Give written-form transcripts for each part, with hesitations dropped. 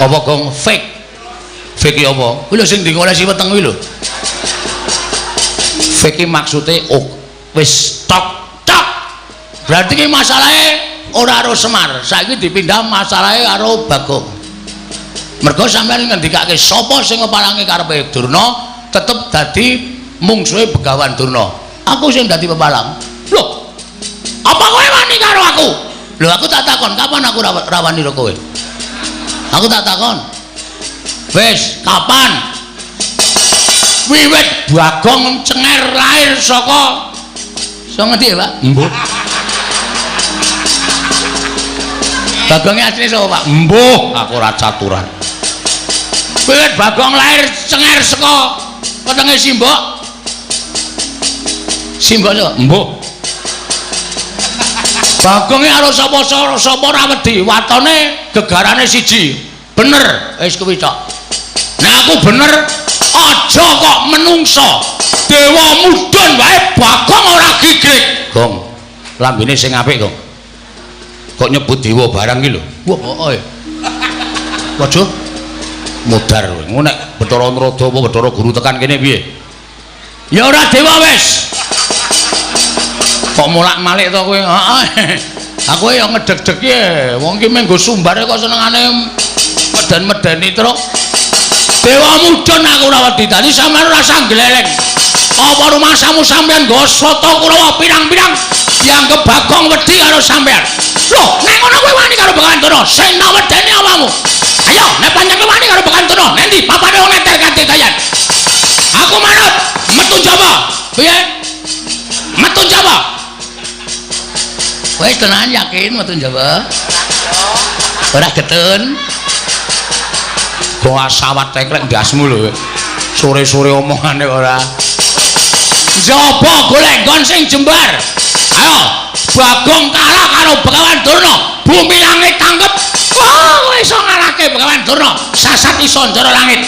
Apa Gong fake? Fake apa? Kuwi lho sing dingolesi weteng kuwi lho. Fake maksude wis tok. Berarti ki masalahe ora karo Semar, saiki dipindah masalahe karo Bagong. Mergo sampeyan ngendikake sapa sing ngepalangi karepe Durna tetep dadi mungsuhe Begawan Durna. Aku sing dadi pepalang. Loh. Apa kowe wani karo aku? Lho aku tak takon, kapan aku rawani karo kowe? Aku tak takon. Wis, kapan? Wiwit Bagong Cenger lahir saka ngendi, Pak? Mbuh. Bagongnya asli sapa, Pak? Mbuh, aku ora caturan. Wiwit Bagong lahir Cenger saka wetenge Simbok. Simbok lho. Mbuh. Bagongnya karo sapa ora wedi, watone gegarane siji. Bener, wis kuwi tok. Nek aku bener, aja kok menungso. Dewa mudhun wae Bagong ora gigrik. Gong, lambene sing apik, Gong. Kok nyebut dewa barang iki lho. Wah, waduh. Mudar kowe. Ngono nek Bathara Narada apa Bathara Guru tekan kene piye? Ya ora dewa wis. Kok mulak-malik to kowe? Heeh. Aku ya ngedeg-deg ya. Wong ki menggo sumbare kok senengane medan-medeni truk. Dewa mudhun aku ora wedi. Dadi sampean ora usah gleleng. Apa rumasamu sampean nggo soto Kurawa pirang-pirang dianggep Bagong wedi karo sampean. Loh, nek ngono kowe wani karo Begawan Durna, sing wedeni awamu. Ayo, nek pancen wani karo Begawan Durna, nendi papane wong ngeter kanthi dayan. Aku manut metu Jawa. Piye? Metu Jawa. Wis tenan yakin metu Jawa? Ora getun. Goa sawat teklek ndasmu lho. Sore-sore omongane ora. Njaba golek nggon sing jembar. Ayo, Bagong kalah karo Begawan Durna. Bumi langit tanggep. Wah, iso ngalahke Begawan Durna. Sasat iso njara langit.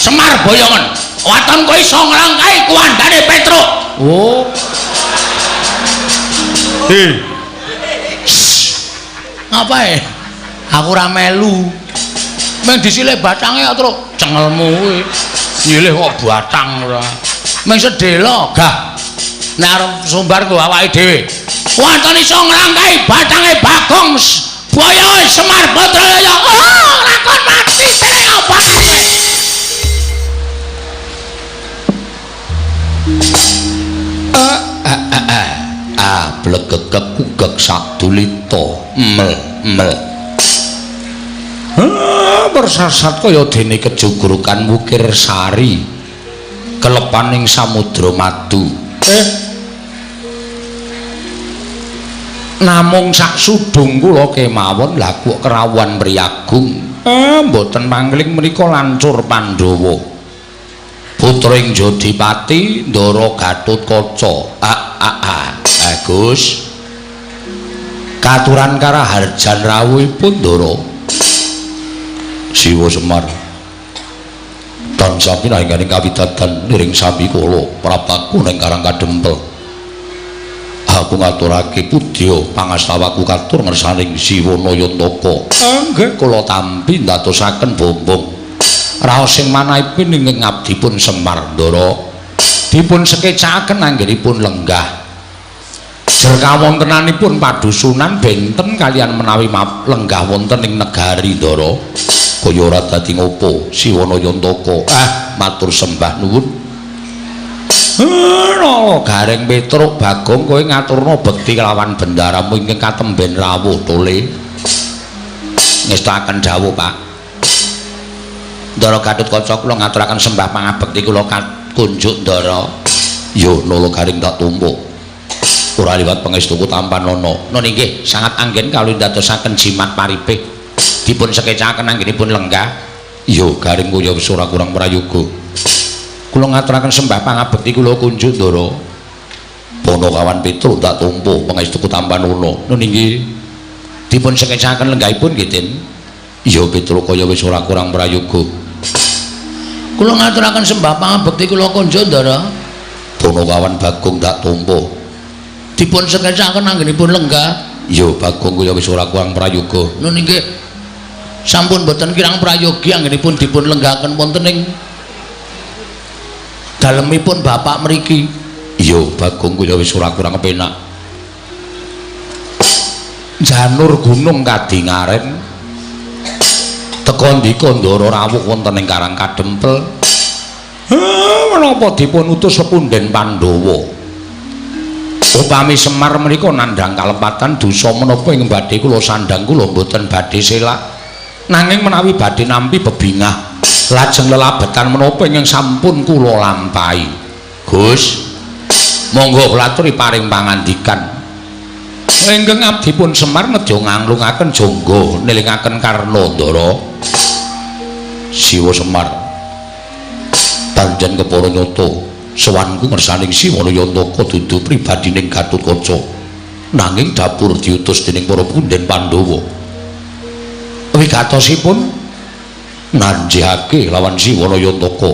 Semar boyongan. Waton kowe iso nglangkai kuwandane Petruk. Oh. Ngapae? Aku ora melu. Meng disilih batange kok terus cengelmu kuwi. Nyilih kok batang ora. Meng sedhela gah. Nek arep sumbar ku awake dhewe. Wonten iso nglangkai batange Bagong Boyo Semar Badraya. Oh, lakon mati sing apa kowe? Blegegek ugek sadulita mel. Bersasat kaya dene kejugurukan Wukir Sari kelepaning samudra madu. Namung sak sudung kula kemawon lha kok kerawan mriyagung. Mboten mangling menika lancur Pandhawa. Putring Jodipati Ndara Gatotkaca. Gus. Katuran karaharjan rawuhipun Ndara. Siwa Semar. Tansah pinaringaning kawidadan niring sami kula prapaku ning Karang Kadempel. Aku ngaturake pudya pangastawaku katur ngersaning Siwa Nayantaka. Nggih kula tampi ndadosaken bombong raos sing manahipun ing ngabdipun Semar Ndara dipun sekecakaken anggenipun lenggah. Jer kawontenanipun padusunan benten kaliyan menawi lenggah wonten ing negari Ndara. Kaya ora dadi ngopo Siwa Nayantaka. Matur sembah nuwun. Gareng Petruk Bagong kowe ngaturna bekti kelawan bendaramu ingkang katemben rawuh tole. Ngestaken dawuh, Pak. Ndara Gatotkaca kula ngaturaken sembah pangabekti kula kunjuk Ndara. Yo nala garing tak tumpuk. Ora liwat pangestuku Tampanana. Nun inggih sangat anggen kalih ndadosaken jimat paripih. Dipun sekecakaken anggenipun lenggah. Yo garing kaya wis ora kurang prayoga. Kula ngaturaken sembah pangabekti kula kunjuk Ndara. Panakawan Petruk tak tumpu pangestuku Tampanana. Nun inggih dipun sekecakaken lenggahipun nggih Tin. Iya Petruk kaya wis ora kurang prayoga. Kula ngaturaken sembah pangabekti kula kunjuk Ndara. Panakawan Bagong tak tumpu dipun sekecakaken anggenipun lenggah. Iya Bagong kaya wis ora kurang prayoga. Nun inggih sampun boten kirang prayogi anggenipun dipun lenggahaken wonten ing dalemipun bapak mriki. Iya Bagong kuwi wis ora kurang kepenak. Janur gunung kadingaren teka ndika Ndara rawuh wonten ing Karang Kadempel. Menapa dipun utus Sepunden Pandhawa? Upami Semar menika nandhang kalepatan dosa menapa ing badhe kula sandhang kula mboten badhe selak. Nanging menawi badhe nampi bebingah lajeng lelabetan menapa ingkang sampun kula lampahi. Gus, monggo kula aturi paring pangandikan. Ingkang abdipun Semar nedya nganglungaken jangga nelingaken Karna Ndara. Siwa Semar panjen kepara nyata sowanku ngersaning Siwanayantaka dudu pribadining Gatotkaca nanging dapur diutus dening para punden Pandhawa. Wigatosipun nanjihake lawan Siwanayantaka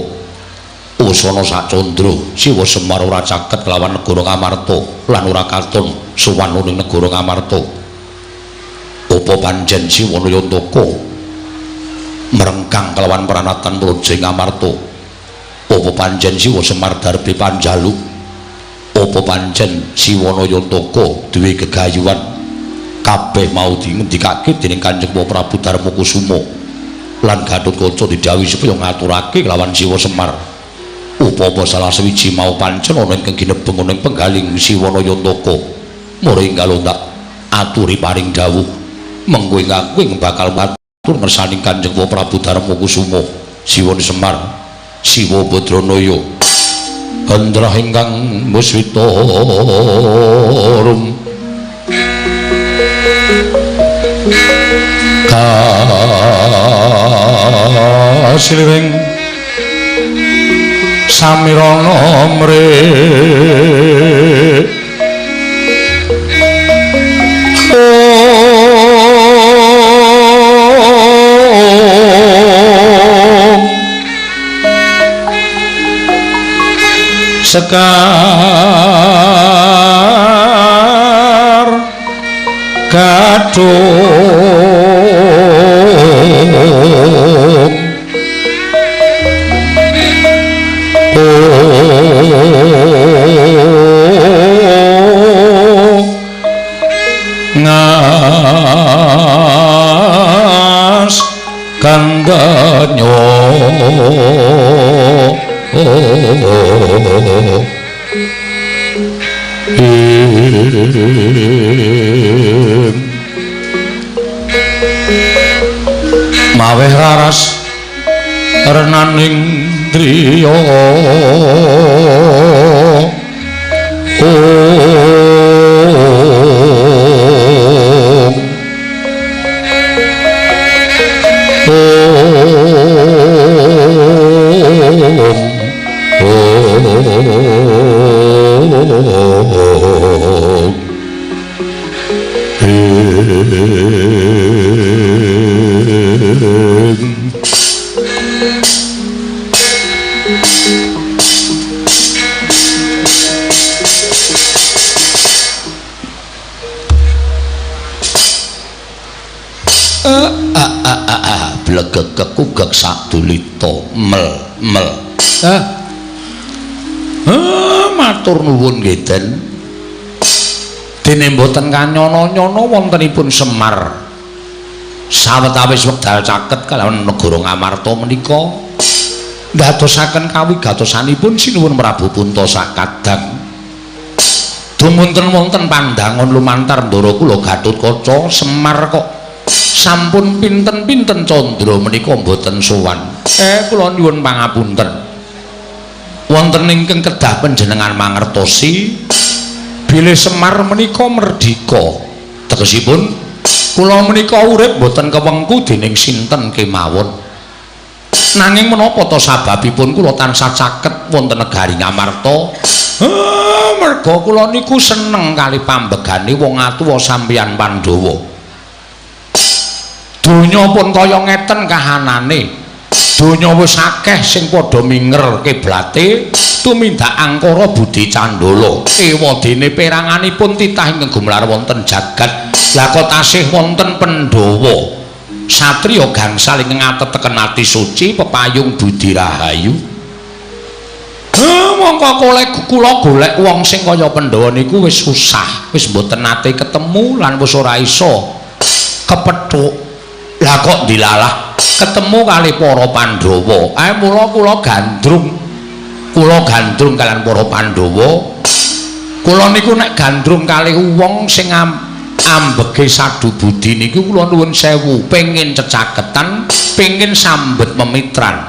usana sacandra Siwa Semar ora caket lawan negara Ngamarta lan ora katon suwanu ning negara Ngamarta. Apa panjen Siwanayantaka merengkang kelawan pranatan Praja Ngamarta? Apa panjen Siwa Semar darbe panjaluk? Apa panjen Siwanayantaka duwe gegayuhan kabeh mau dingendikake dening Kanjeng Prabu Darmakusuma lan Gatotkaca didhawuhi supaya ngaturake lawan Siwa Semar. Upama salah sewiji mau pancen ana ing ginebeng ana ing penggaling Siwanayantaka mrenggal ndak aturi paring dawuh mengko ing bakal matur ngersaning Kanjeng Prabu Darmakusuma. Siwa Semar Siwa Badranaya Hendra ingkang muswitarum kasilring samirana mre sekar kadung ngas kandanya maweh raras renaning driya blegek kekugek sadulita mel matur nuwun nggih Den. Dene mboten kanyana-nyana wontenipun Semar sawetawis wekdal caket kalawan negara Ngamarta menika ndadosaken kawigatosanipun Sinuwun Prabu Punta sakadang dumunten wonten pandangan lumantar Ndara kula Gatotkaca. Semar kok sampun pinten-pinten candra menika mboten sowan. Kula nyuwun pangapunten. Wonten ingkang kedah panjenengan mangertosi bilih Semar menika merdika. Tegesipun kula menika urip mboten kewengku dening sinten kemawon. Nanging menapa to sababipun kula tansah caket wonten negari Ngamarta? Merga kula niku seneng kali pambegane wong atuwa sampeyan Pandhawa. Donya pun kaya ngeten kahanane. Donya wis akeh sing padha minger kiblate tumindak angkara Budi Candala. Ewadene peranganipun titah ingkang gumelar wonten jagat. Lah kok tasih wonten Pandhawa satriya gangsal ing ngateteken ati suci pepayung budi rahayu. Mongko kula golek wong sing kaya Pandhawa niku wis susah, wis mboten nate ketemu lan wis ora iso kepethuk. Lah kok dilalah ketemu kali para Pandhawa. Mula kula gandrung kalian para Pandhawa. Kula niku nek gandrung kalih wong sing ambege sadu budi niku kula nuwun sewu, pengin cecaketan, pengin sambet memitran.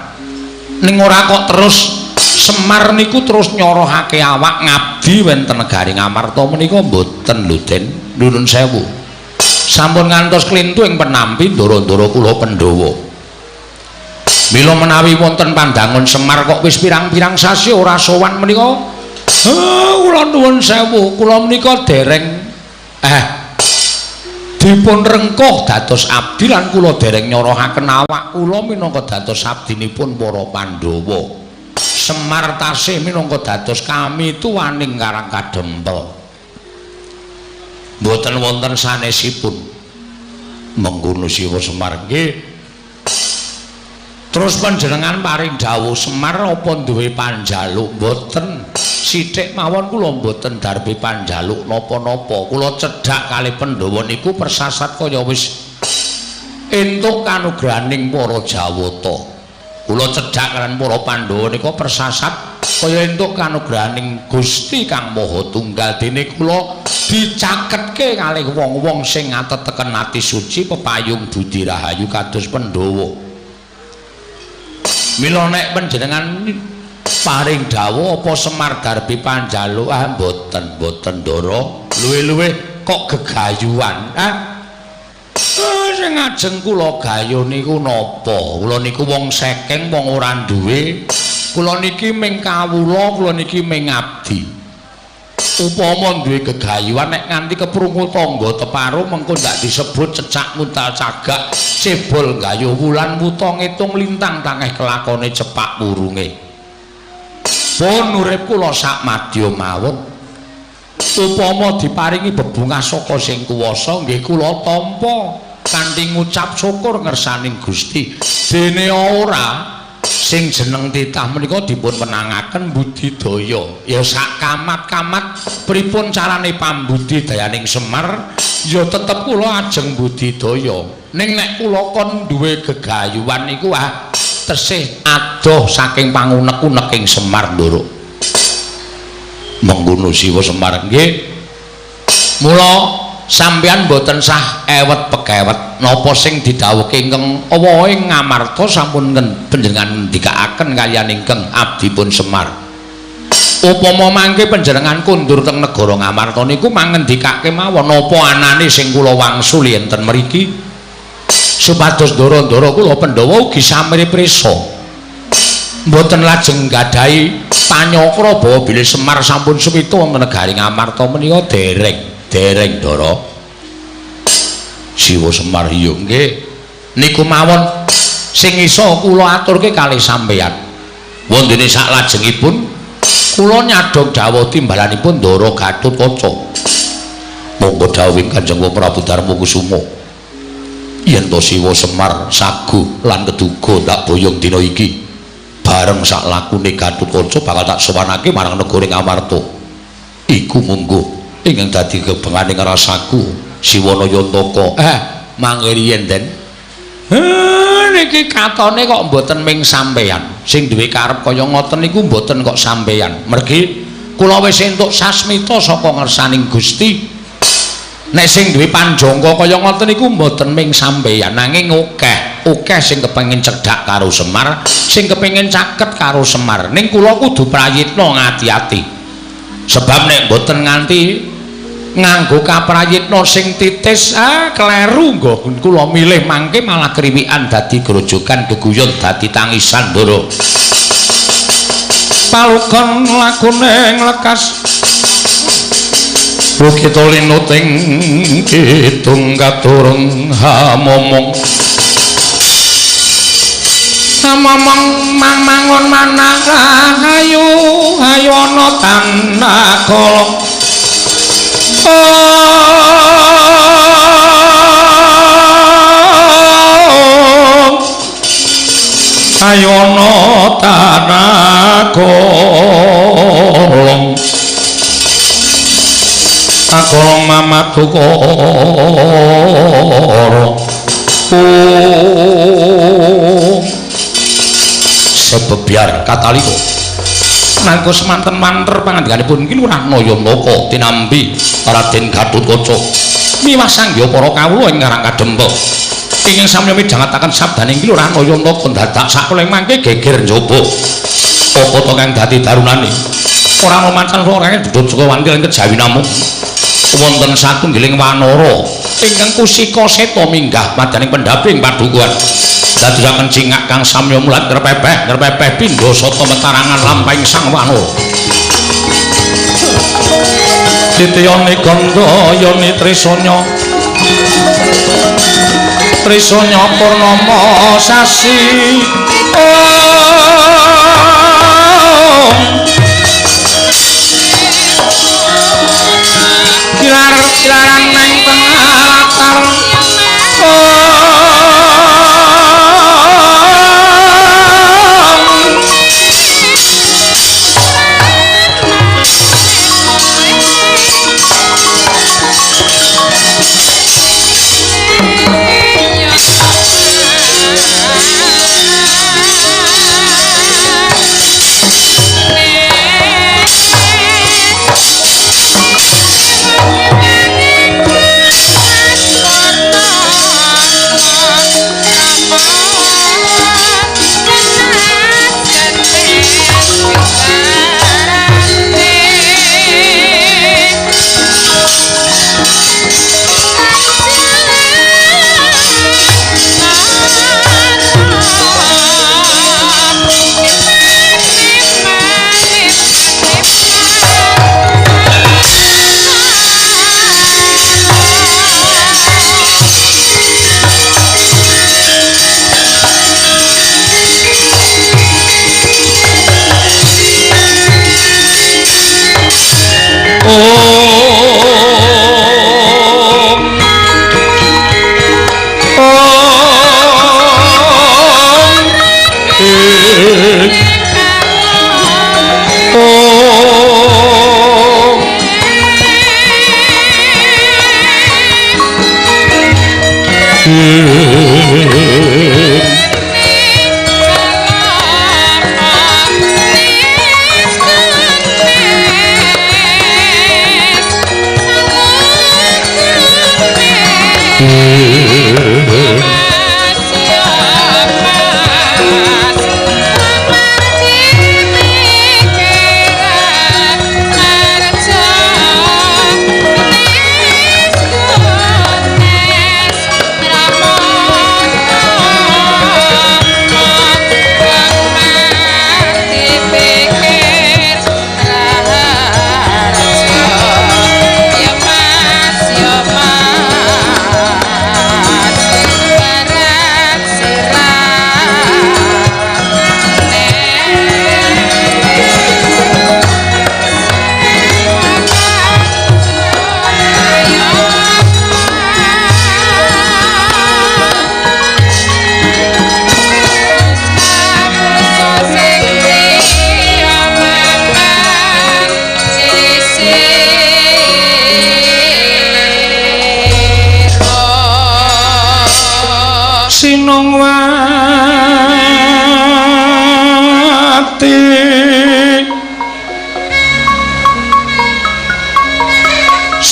Ning ora kok terus Semar niku terus nyorohake awak ngabdi wonten negari Ngamarta menika mboten lho Den, nuwun sewu. Sampun ngantos klintu ing penampi ndara-ndara kula Pandhawa. Mila menawi wonten pandangun Semar kok wis pirang-pirang sasi ora sowan menika, kula nuwun sewu, kula menika dereng dipun rengkuh dados abdi lan kula dereng nyorohaken awak kula minangka dados abdinipun para Pandhawa. Semar tasih minangka dados kami tuwaning Karang Kadempel. Mboten wonten sanesipun. Mengkono Siwa Semar nggih. Terus panjenengan paring dawuh Semar apa duwe panjaluk? Mboten. Sithik mawon kula mboten darbe panjaluk napa-napa. Kula cedhak kalih Pandhawa niku persasat kaya wis entuk kanugrahaning para Jawata. Kula cedhak kaliyan para Pandhawa nika persasat kaya entuk kanugrahaning Gusti Kang Maha Tunggal. Dene kula dicaketke kalih wong-wong sing ngateteken ati suci pepayung budi rahayu kados Pandhawa. Mila nek panjenengan paring dawuh apa Semar darbi panjaluk, mboten Ndara, luwih-luwih kok gegayuhan. Sing ajeng kula gayo niku napa? Kula niku wong sekeng, wong ora duwe. Kula niki ming kawula, kula niki ming abdi. Upama duwe gegayuhan nek nganti keprungu tangga teparo mengko ndak disebut cecak muntal cagak, cebol gayuh wulan wuta ngitung lintang tangeh kelakone cepak wurunge. Pun urip kula sak madya mawon. Upama diparingi bebungah saka sing kuwasa nggih kula tampa kanthi ngucap syukur ngersaning Gusti. Dene ora sing jeneng titah menika dipun menangaken budidaya. Ya sak kamat-kamat pripun carane pambudidayaning Semar ya tetep kula ajeng budidaya. Ning nek kula kon duwe gegayuhan niku tesih adoh saking pangunek-uneking Semar Ndara. Mengkono Siwa Semar nggih. Mula sampeyan boten sah ewet pekewet napa sing didhawuhke ingkang apa ing Ngamarta sampun panjenengan ndikaaken kaliyan ingkang abdipun Semar. Upama mangke panjenengan kundur teng negara Ngamarta niku mangendikake mawon napa anane sing kula wangsuli enten mriki supados ndara-ndara kula Pandhawa ugi samire prisa. Mboten lajeng gadahi panyakra bahwa bilih Semar sampun suwita wonten negari Ngamarta menika dereng Ndara. Siwa Semar iya nggih. Niku mawon sing iso kula aturke kalih sampeyan. Wondene saklajengipun kula nyadong dawuh timbalanipun Ndara Gatotkaca. Monggo dawuhing Kanjeng Prabu Darmakusuma. Yen to Siwa Semar sagu lan keduga tak boyong dina iki bareng sak lakune Gatotkaca bakal tak sowanake marang negara Ngamarta. Iku monggo ingkang dadi kebenganing rasaku Siwana Yantaka. Mangke riyen Den. Niki katone kok mboten ming sampeyan. Sing duwe karep kaya ngoten niku mboten kok sampeyan. Mergi kula wis entuk sasmita saka ngersaning Gusti. Nek sing duwe panjangka kaya ngoten niku mboten ming sampeyan, nanging akeh sing kepengin cedhak karo Semar, sing kepengin caket karo Semar. Ning kula kudu prayitna ngati-ati. Sebab nek mboten nganti nganggo kaprayitna sing titis kleru nggo kula milih mangke malah kriwikan dadi grojogan geguyon dadi tangisan Ndara. Palukon lakune nglekas bukit linuting kidung katurung hamomong mangun manah ayu ana tanah kolong. ayono tanah kolong akolong mamatu koro sebebiar kataliko nalika semanten manter pangandikanipun iki Ranaya Naka tinambi Raden Gatotkaca miwah sanggya para kawula ing Karang Kadempa ingkang sami midhangetaken sabdaning iki Ranaya Naka dadak sakuling mangke geger njaba apa to kang dadi darunane ora ana macan ora kang dudut saka wantil kejawi namung wonten satunggiling wanara ingkang kusika seta minggah madaning pendhaping padukuhan dadosaken cingak kang samya mulat ngrepepeh pindha sata metarangan lampahing sang wanara titiyane gandha yani trisanya purnama sasi kilaran nang tengah latar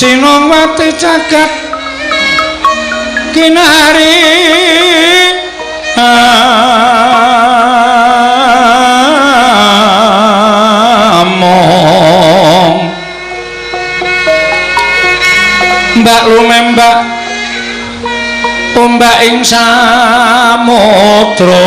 Sinongwati jagat kinari among mbak lumembak ombak ing samudra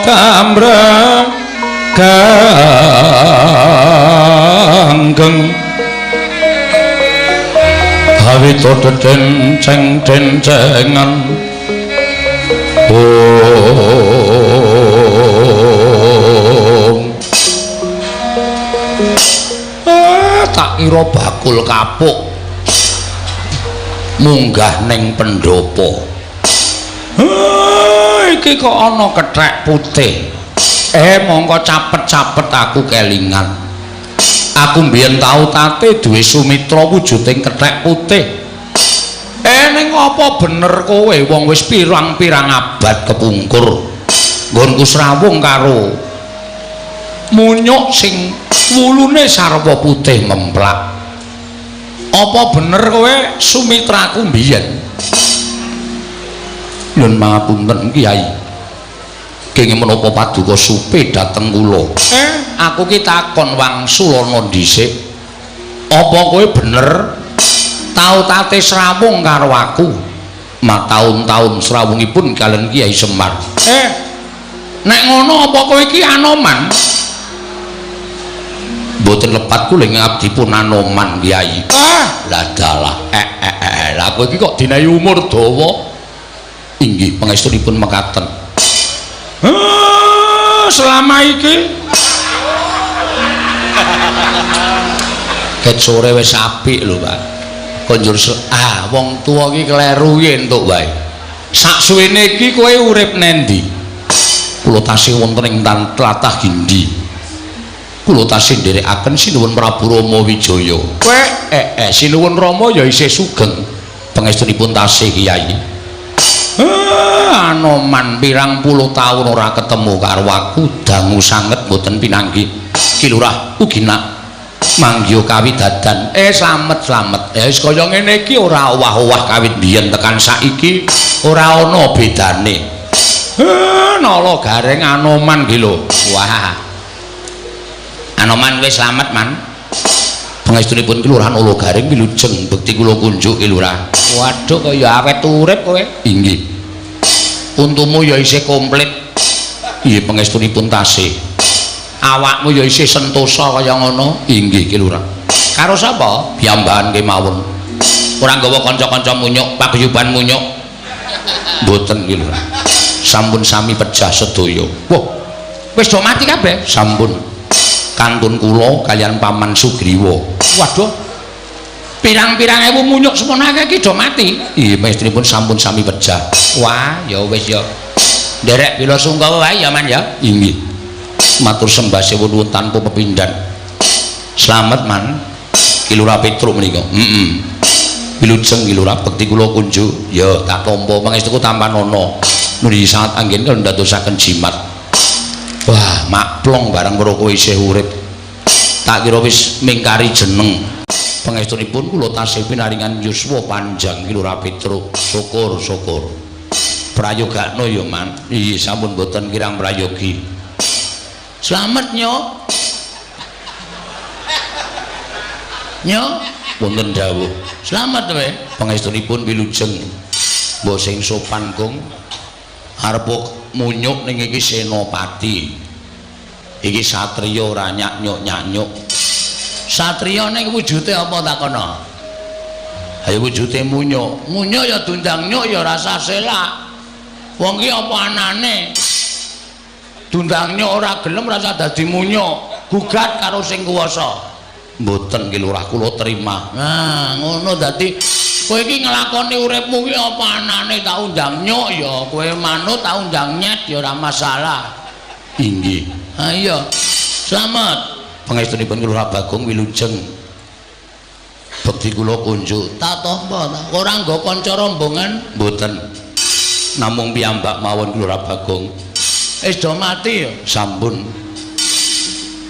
kambrang kanggeng awit dencengan tak kira bakul kapuk munggah ning pendopo. Iki kok ana kethek putih. Mongko capet-capet aku kelingan. Aku mbiyen tau tate duwe sumitra wujuding kethek putih. Ning apa bener kowe wong wis pirang-pirang abad kepungkur nggonku srawung karo munyuk sing wulune sarwa putih memplak. Apa bener kowe sumitraku mbiyen? Nyun pangapunten Kyai. Kenging menapa paduka supe dateng kula? Aku ki takon Wangsulana dhisik. Apa kowe bener tau tate srawung karo aku? Mataun-taun srawungipun kalian Kyai Semar. Nek ngono apa kowe iki anoman? Mboten lepat kula ngabdipun anoman Kyai. Lah dalah. Lah kowe iki kok dinayi umur dawa? Inggih pangestunipun mekaten. Selama iki ket sore wis apik lho, Pak. Konjur wong tuwa iki kleru ki entuk wae. Sak suwene iki kowe urip nendi? Kula tasih wonten ing tlatah Gindi. Kula tasih nderekaken Sinuwun Prabu Rama Wijaya. Kowe Sinuwun Rama ya isih sugeng. Pangestunipun tasih Kyai. Anoman pirang puluh taun ora ketemu karo aku dangu sanget mboten pinanggih. Ki Lurah ugi nak manggih kawidadan. Slamet. Ya wis kaya ngene iki ora owah-owah kawit biyen tekan saiki ora ana bedane. Nala gareng Anoman ki lho. Wah. Anoman wis slamet, Man. Pangestunipun Kelurahan Ula Garing wilujeng bekti kula kunjuk Ki Lurah. Waduh kaya awet urip kowe. Inggih. Untumu ya isih komplit. Nggih pangestunipun tasih. Awakmu ya isih sentosa kaya ngono. Inggih Ki Lurah. Karo sapa? Piyambakan kemawon. Ora nggawa kanca-kanca munyuk, paguyuban munyuk. Mboten Ki Lurah. Sampun sami pejah sedaya. Wah, wis do mati kabeh? Sampun. Kantun kula kalian Paman Sugriwa. Waduh. Pirang-pirang ewu munyuk semonake iki do mati. Iya, mestripun sampun sami pejah. Wah, ya wis ya. Nderek bila sungkawa wae ya, Man ya. Inggih. Matur sembah sewu nuwun tanpa pepindhan. Slamet, Man. Ki Lurah Petruk menika. Wilujeng Ki Lurah bekti kula kunjuk. Ya, tak tampa pangestuku tampanana. Nuli sangat anggen kula ndadosaken jimat. Wah, maklong barang karo kowe isih urip. Tak kira wis mingkari jeneng. Pangestunipun kula tasih pinaringan yuswa panjang Ki Lurah Petruk. Syukur. Prayogakno ya, Man. Iya, sampun boten kirang prayogi. Slamet, Nyok. Nyok, wonten dawuh. Slamet wae. Pangestunipun wilujeng. Mbok sing sopan, Kong. Arep munyuk ning iki senopati. Iki satriya ora nyanyuk. Satriya ning wujude apa takono? Ayo wujude munyuk. Munyuk ya dundang nyuk ya rasa selak. Wong iki apa anane? Dundang nyuk ora gelem rasa dadi munyuk. Gugat karo sing kuwasa. Mboten Ki Lurah kula terima. Nah, ngono dadi kowe iki nglakoni uripmu ki apa anane tak undang nyuk ya, kowe manut tak undang nyet ya ora masalah. Inggih. Ha iya. Slamet. Pangestunipun Ki Lurah Bagong wilujeng. Bekti kula kunjuk. Tak tampa ta. Ora nggo kanca rombongan? Mboten. Namung piyambak mawon Ki Lurah Bagong. Wis do mati ya? Sampun.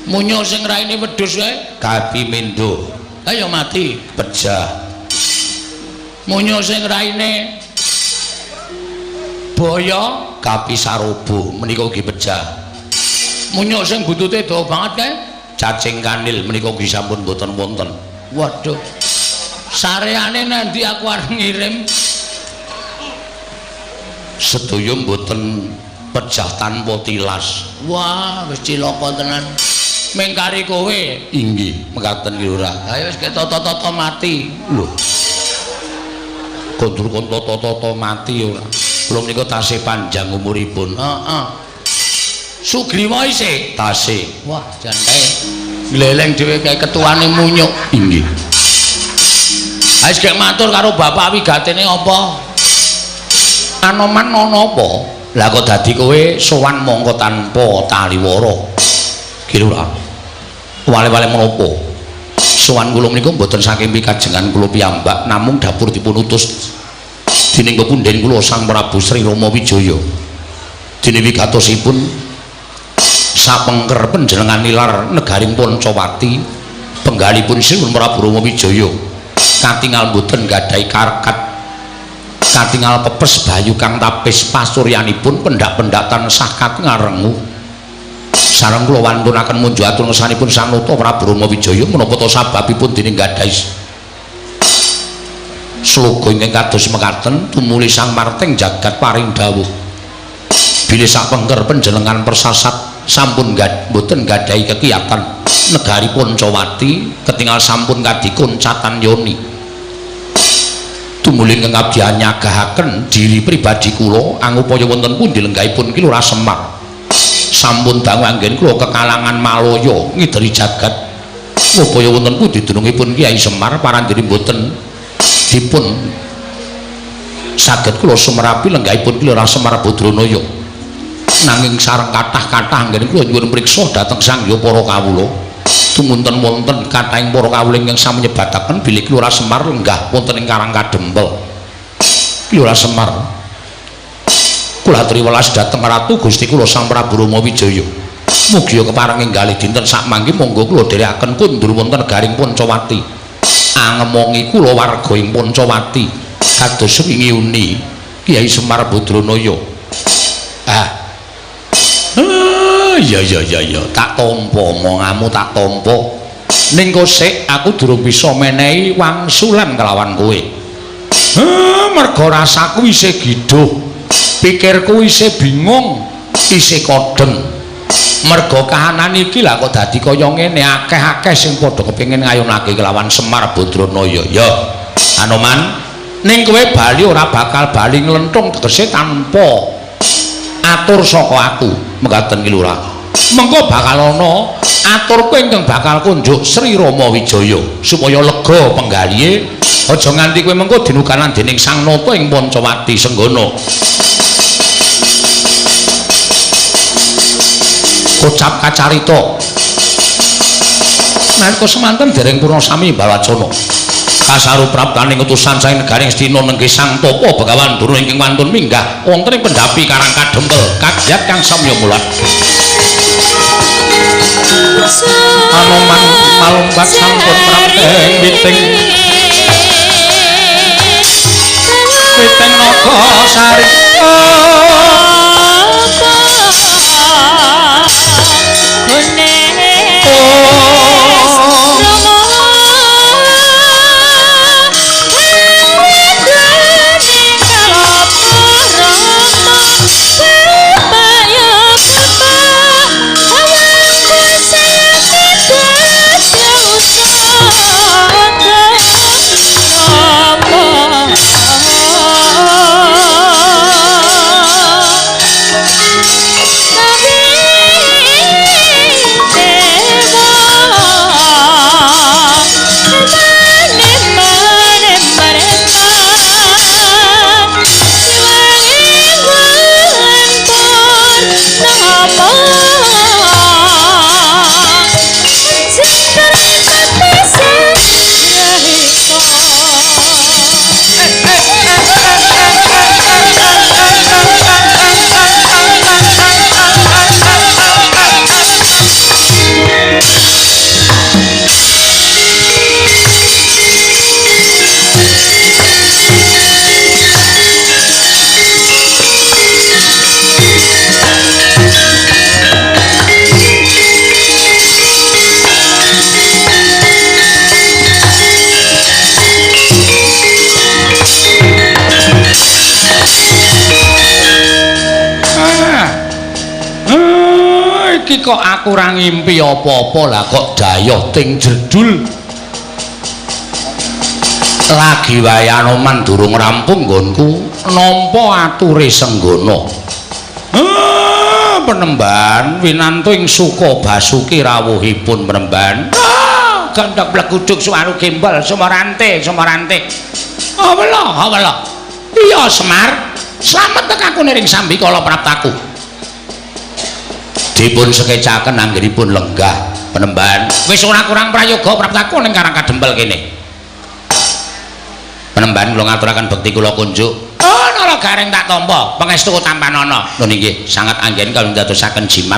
Munyuk sing raine wedhus wae kapimindo. Ayo mati pejah. Munyuk sing raine boyo kapisarobo menika ugi pejah. Munyuk sing buntute dawa banget kae cacing kanil menika ugi sampun boten wonten. Waduh. Sareane nanti aku arep ngirim sedaya mboten pejah tanpa tilas. Wah, wis cilaka tenan. Mengkari kowe. Inggih, mekaten Ki Lurah. Ayo wis ketata-tata mati. Lho. kondur kon toto mati ora. Kula menika tasih panjang umuripun. Heeh. Sugriwa isih Tasih. wah jan kae gleleng dhewe kae ketuane munyuk. Inggih. Wis gek matur karo bapak wigatene apa? Anoman ana apa? Lah kok dadi kowe sowan mongko tanpa taliwara. Kira wale-wale menapa? Sowan kula menika mboten saking pikajengan kula piyambak, namung dapur dipun utus dening pepunden kula Sang Prabu Sri Rama Wijaya. Dene wigatosipun sapengker panjenengan nilar negaring Pancawati, penggalipun Sri Prabu Rama Wijaya katingal mboten gadhahi karakat, katingal pepes bayu kang tapis pasuryanipun pendak-pendak tansah katingal rengu. Sareng kula wantunaken munjuk atur ngersanipun Sang Nata Prabu Rama Wijaya menapa ta sababipun dening gadhahi sloga ingkang kados mekaten tumuli Sang Marteng jagat paring dawuh bilih sapengker panjenengan persasat sampun mboten gadhahi kekiyatan negari Pancawati ketingal sampun kadikun catan yoni tumuli ingkang abdi nyagahaken diri pribadi kula angupaya wonten pundi lenggahipun ki Lurah Semar sampun dangu anggen kula kekalangan Malaya ngideri jagat upaya wonten pundi dunungipun Kyai Semar parandiri mboten dipun saged kula sumerapi lenggahipun Lurah Semar Badranaya nanging sareng kathah-kathah anggen kula nyuwun priksa dhateng Sang Hyang para kawula tumunten wonten kathahing para kawula ingkang sami nyebataken bilih Lurah Semar lenggah wonten ing Karang Kadempel. Lurah Semar kula aturi welas dhateng Ratu Gusti kula Sang Prabu Rama Wijaya. Mugi kepareng enggalih dinten sakmangke monggo kula dherekaken kundur wonten negaring Pancawati. Angemongi kula warga ing Pancawati kados wingi uni Kyai Semar Badranaya. Ya tak tampa omonganmu tak tampa. Ning kosek aku durung bisa menehi wangsulan kelawan kowe. Merga rasaku isih giduh. Pikirku isih bingung, isih kodeng. Merga kahanan iki lah kok dadi kaya ngene, akeh-akeh sing padha kepengin ngayunake kelawan Semar Badranaya. Ya, Anoman, ning kowe bali ora bakal bali nglenthung tegese tanpa atur saka aku. Mekaten ki Lurah. Mengko bakal ana aturku ingkang bakal kunjuk Sri Rama Wijaya supaya lega penggalihe. Aja nganti kowe mengko dinukaran dening Sang Nata ing Pancawati Senggana. Ucap kacarita nalika semanten dereng purna sami Balacana kasarupraptaning utusan saking negaring Astina nenggih Sang Tapa Begawan Durna ingkang wantun minggah wonten ing pendapi Karang Kadempel kagiat kang samya mulat Anoman malumpat sampun prapteng witing naga sari kok aku ora ngimpi apa-apa lah kok dayoh ting jedul lagi wae Anoman durung rampung nggonku nampa ature Senggana. Penemban winanto ing suka basuki rawuhipun penemban. Gandhak bleguduk suwaru gembal Sumarante. Awela. Iya Semar, slamet tekaku ning Sambikala Praptaku. Dipun sekecaken anggenipun lenggah penemban. Wis ora kurang prayoga Praptaku ning Karang Kadempel kene. Penemban kula ngaturaken bekti kula kunjuk. Oh, nara gareng tak tampa, pangestu tampanana. Lho nggih, sangat anggen kalau ndadosaken jimat.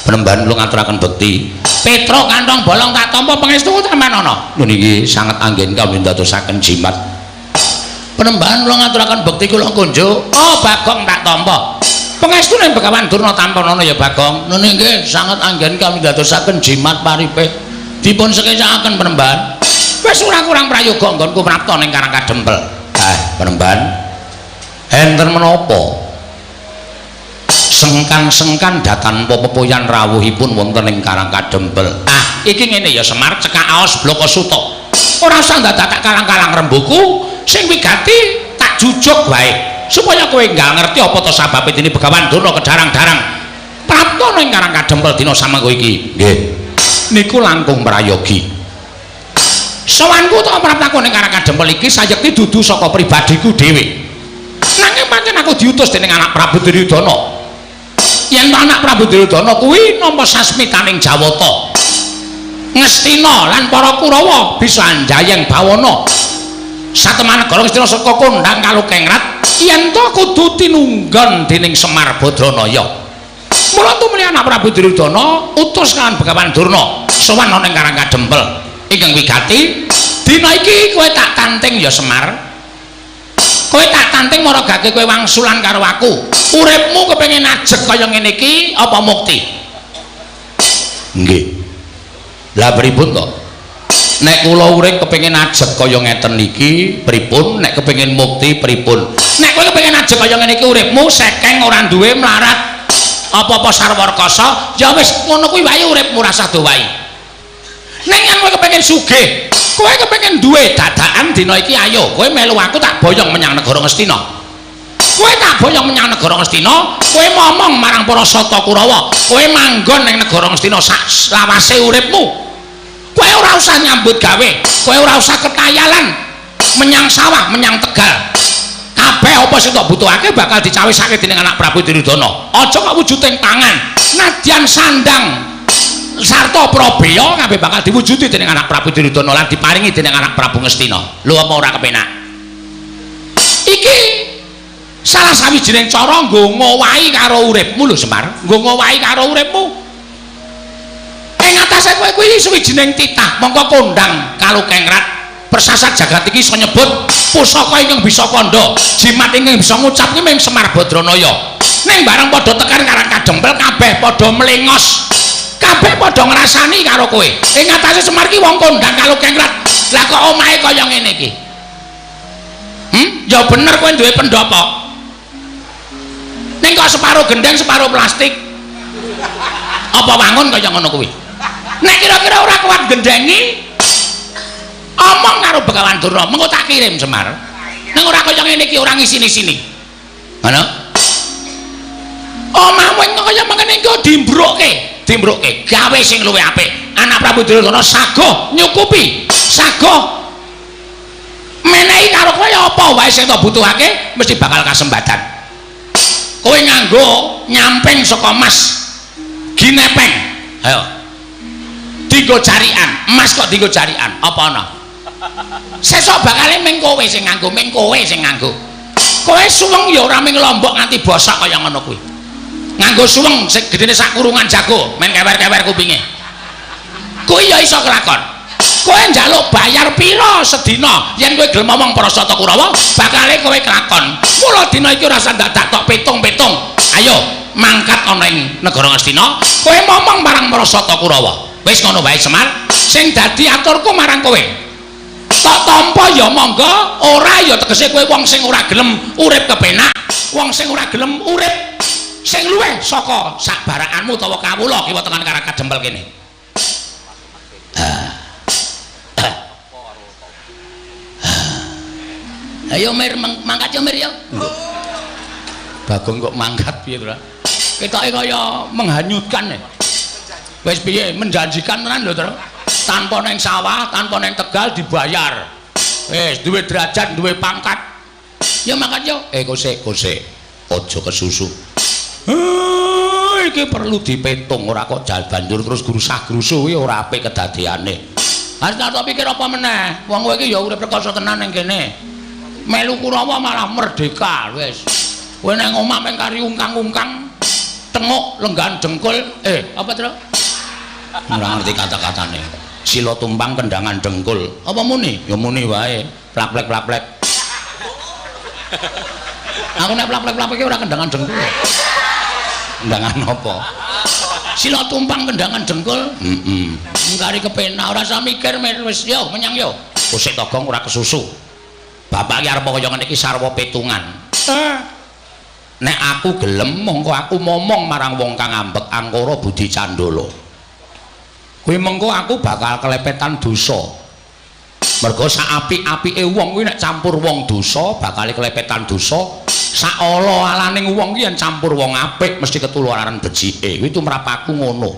Penemban kula ngaturaken bekti. Petro kantong bolong tak tampa pangestu tampanana. Lho nggih, sangat anggen kalau ndadosaken jimat. Penemban kula ngaturaken bekti kula kunjuk. Oh, Bagong tak tampa. Pangestu ning Begawan Durna tampanana ya Bagong. Lho nggih, sangat anggen kalau ndadosaken jimat paripe. Dipun sekecakaken penemban. Wis ora kurang prayoga nggonku prapta ning Karang Kadempel. Penemban enten menapa sengkan-sengkan datan pepoyan rawuhipun wonten ing Karang Kadempel. Iki ngene ya Semar, cekak aos bloko suto. Ora usah dadak kalang-kalang rembuku, sing wigati tak jujuk wae supaya kowe nggak ngerti apa to sababe dene Begawan Durna kedarang-darang prapta ning Karang Kadempel dina samengko iki. Nggih. Niku langkung prayogi. Sowanku to praptaku ning Karang Kadempel iki sayekti dudu saka pribadiku dhewe. Nanging pancen aku diutus dening anak Prabu Duryudana. Yen anak Prabu Duryudana kuwi nampa sasmitaning Jawata, Ngastina lan para Kurawa bisa njayeng bawana. Satemah negara Ngastina saka kondhang Kalukengrat yen to kudu tinunggan dening Semar Badranaya. Mula tumuli anak Prabu Duryudana utus kan Begawan Durna sowan ning Karang Kadempel. Ingkang wigati dina iki kowe tak tanting ya Semar. Kowe tak tanting maragake kowe wangsulan karo aku. Uripmu kepengin ajeg kaya ngene iki apa mukti? Nggih. Lah pripun to? Nek kula urip kepengin ajeg kaya ngeten iki pripun? Nek kepengin mukti pripun? Nek kowe kepengin ajeg kaya ngene iki uripmu sekeng ora duwe mlarat apa-apa sarwarkasa, ya wis ngono kuwi wae uripmu rasa dowahi. Nek yen kowe kepengin sugih, kowe kepengin duwe dadakan dina iki ayo, kowe melu aku tak boyong menyang negara Ngastina. Kowe tak boyong menyang negara Ngastina, kowe ngomong marang para Sata Kurawa, kowe manggon ning negara Ngastina sak lawase uripmu. Kowe ora usah nyambut gawe, kowe ora usah ketayalan menyang sawah, menyang Tegal. Kabeh apa sing tak butuhake bakal dicawisake dening anak Prabu Duryudana. Aja kok wujuding tangan, nadyan sandang sarta Prabeya kabeh bakal diwujudi dening anak Prabu Duryudana lan diparingi dening anak Prabu Ngastina. Lho apa ora kepenak? Iki salah sawijining cara nggo ngowahi karo uripmu lho Semar, nggo ngowahi karo uripmu. Ing atase kowe kuwi sawijining titah mongko kondhang Kalukengrat persasat jagat iki iso nyebut pusaka ingkang bisa kandha, jimat ingkang bisa ngucap kuwi mung Semar Badranaya. Ning bareng padha tekan Karang Kadempel kabeh padha mlengos. Kabeh padha ngrasani karo kowe. Ing atase Semar ki wong kondhang Kalukengrat. Lah kok omahe kaya ngene iki? Ya bener kowe duwe pendopo. Ning kok separo gendeng, separo plastik. Apa wangun kaya ngono kuwi? Nek kira-kira ora kuat gendengi, omong karo Begawan Durna, mengko tak kirim Semar. Ning ora kaya ngene iki, ora ngisini-sini. Ngono? Omahmu kaya mengene iki dimbrokke gawe sing luwih apik. Anak Prabu Duryudana saguh nyukupi, saguh menehi karo kowe apa wae sing tak butuhake mesti bakal kasembadan. Kowe nganggo nyamping saka emas ginepeng. Ayo. Dienggo jarikan, emas kok dienggo jarikan. Apa ana? Sesuk bakale ming kowe sing nganggo, ming kowe sing nganggo. Kowe suweng ya ora ming lombok nganti bosok kaya ngono kuwi. Nganggo suweng sing gedene sak kurungan jago, men kewer-kewer kupinge. Kuwi ya iso kelakon. Kowe njaluk bayar pira sedina yen kowe gelem ngomong para Sata Kurawa, bakale kowe kelakon. Mula dina iki ora usah dadak tok petung-petung. Ayo mangkat ana ing negara Ngastina, kowe ngomong marang para Sata Kurawa. Wis ngono wae Semar, sing dadi aturku marang kowe. Tak tampa ya monggo, ora ya tegese kowe wong sing ora gelem urip kepenak, wong sing ora gelem urip sing luwih saka sabarakanmu utawa kawula kiwa tekan Karang Kadempel kene. Ayo Mir mangkat yo Mir yo. Bagong kok mangkat piye to? Ketoke kaya menghanyutkan. Wis piye menjanjikan tenan lho, Tru. Tanpa neng sawah, tanpa neng Tegal dibayar. Wis duwe derajat, duwe pangkat. Ya mangkat yo. Kosek. Aja kesusu. Iki perlu dipetung ora kok jal banjur terus grusah-grusu kuwi ora apik kedadeane. Harus tak pikir apa meneh. Wong kowe iki ya urip rekoso tenan ning kene. Melu Kurawa malah merdeka wis. Kowe nang omah meng kari ungkang-ungkang tengok lenggan jengkul. Apa Tru? Ora ngerti kata-katane. Sila tumpang kendangan dengkul. Apa muni? Ya muni wae. Plak-plek. Aku nek plak-plek iki ora kendangan dengkul. Kendangan apa? Sila tumpang kendangan dengkul. Ngkari kepenak ora usah mikir wis yo menyang yo. Kosek togong ora kesusu. Bapak ki arep kaya ngene iki sarwa petungan. Nek aku gelem mongko aku momong marang wong kang ambek angkara Budi Candala. Kuwi mengko aku bakal kelepetan dosa. Mergo sak apik-apike wong kuwi nek campur wong dosa bakal kelepetan dosa. Sak ala-alaning wong ki yen campur wong apik mesti ketularan becike. Kuwi tumrap aku ngono.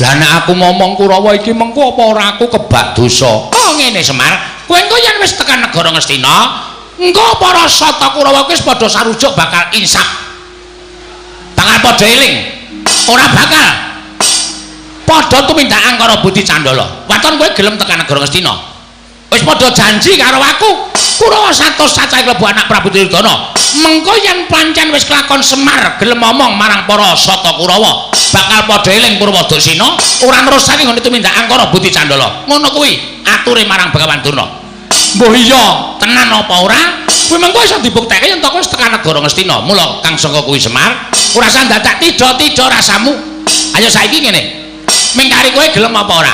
Lah nek aku ngomong Kurawa iki mengko apa ora aku kebak dosa. Oh ngene Semar, kowe engko yen wis tekan negara Ngastina, engko para sata Kurawa wis padha sarujuk bakal insaf. Tangan padha eling. Ora bakal padha tumindakang karo Budi Candala. Waton kowe gelem tekan negara Ngastina. Wis padha janji karo aku. Kurawa 100 cacahe klebu anak Prabu Duryudana. Mengko yen pancen wis kelakon Semar gelem ngomong marang para sata Kurawa, bakal padha eling Purwadasina ora nerusake ngene tumindakang karo Budi Candala. Ngono kuwi ature marang Begawan Durna. Mbah iya, tenan apa ora? Kuwi mengko iso dibuktekke yen wis tekan negara Ngastina. Mula kang sangka kuwi Semar, ora usah dadak tida-tida rasamu. Ayo saiki ngene. Mingkari kowe gelem apa ora?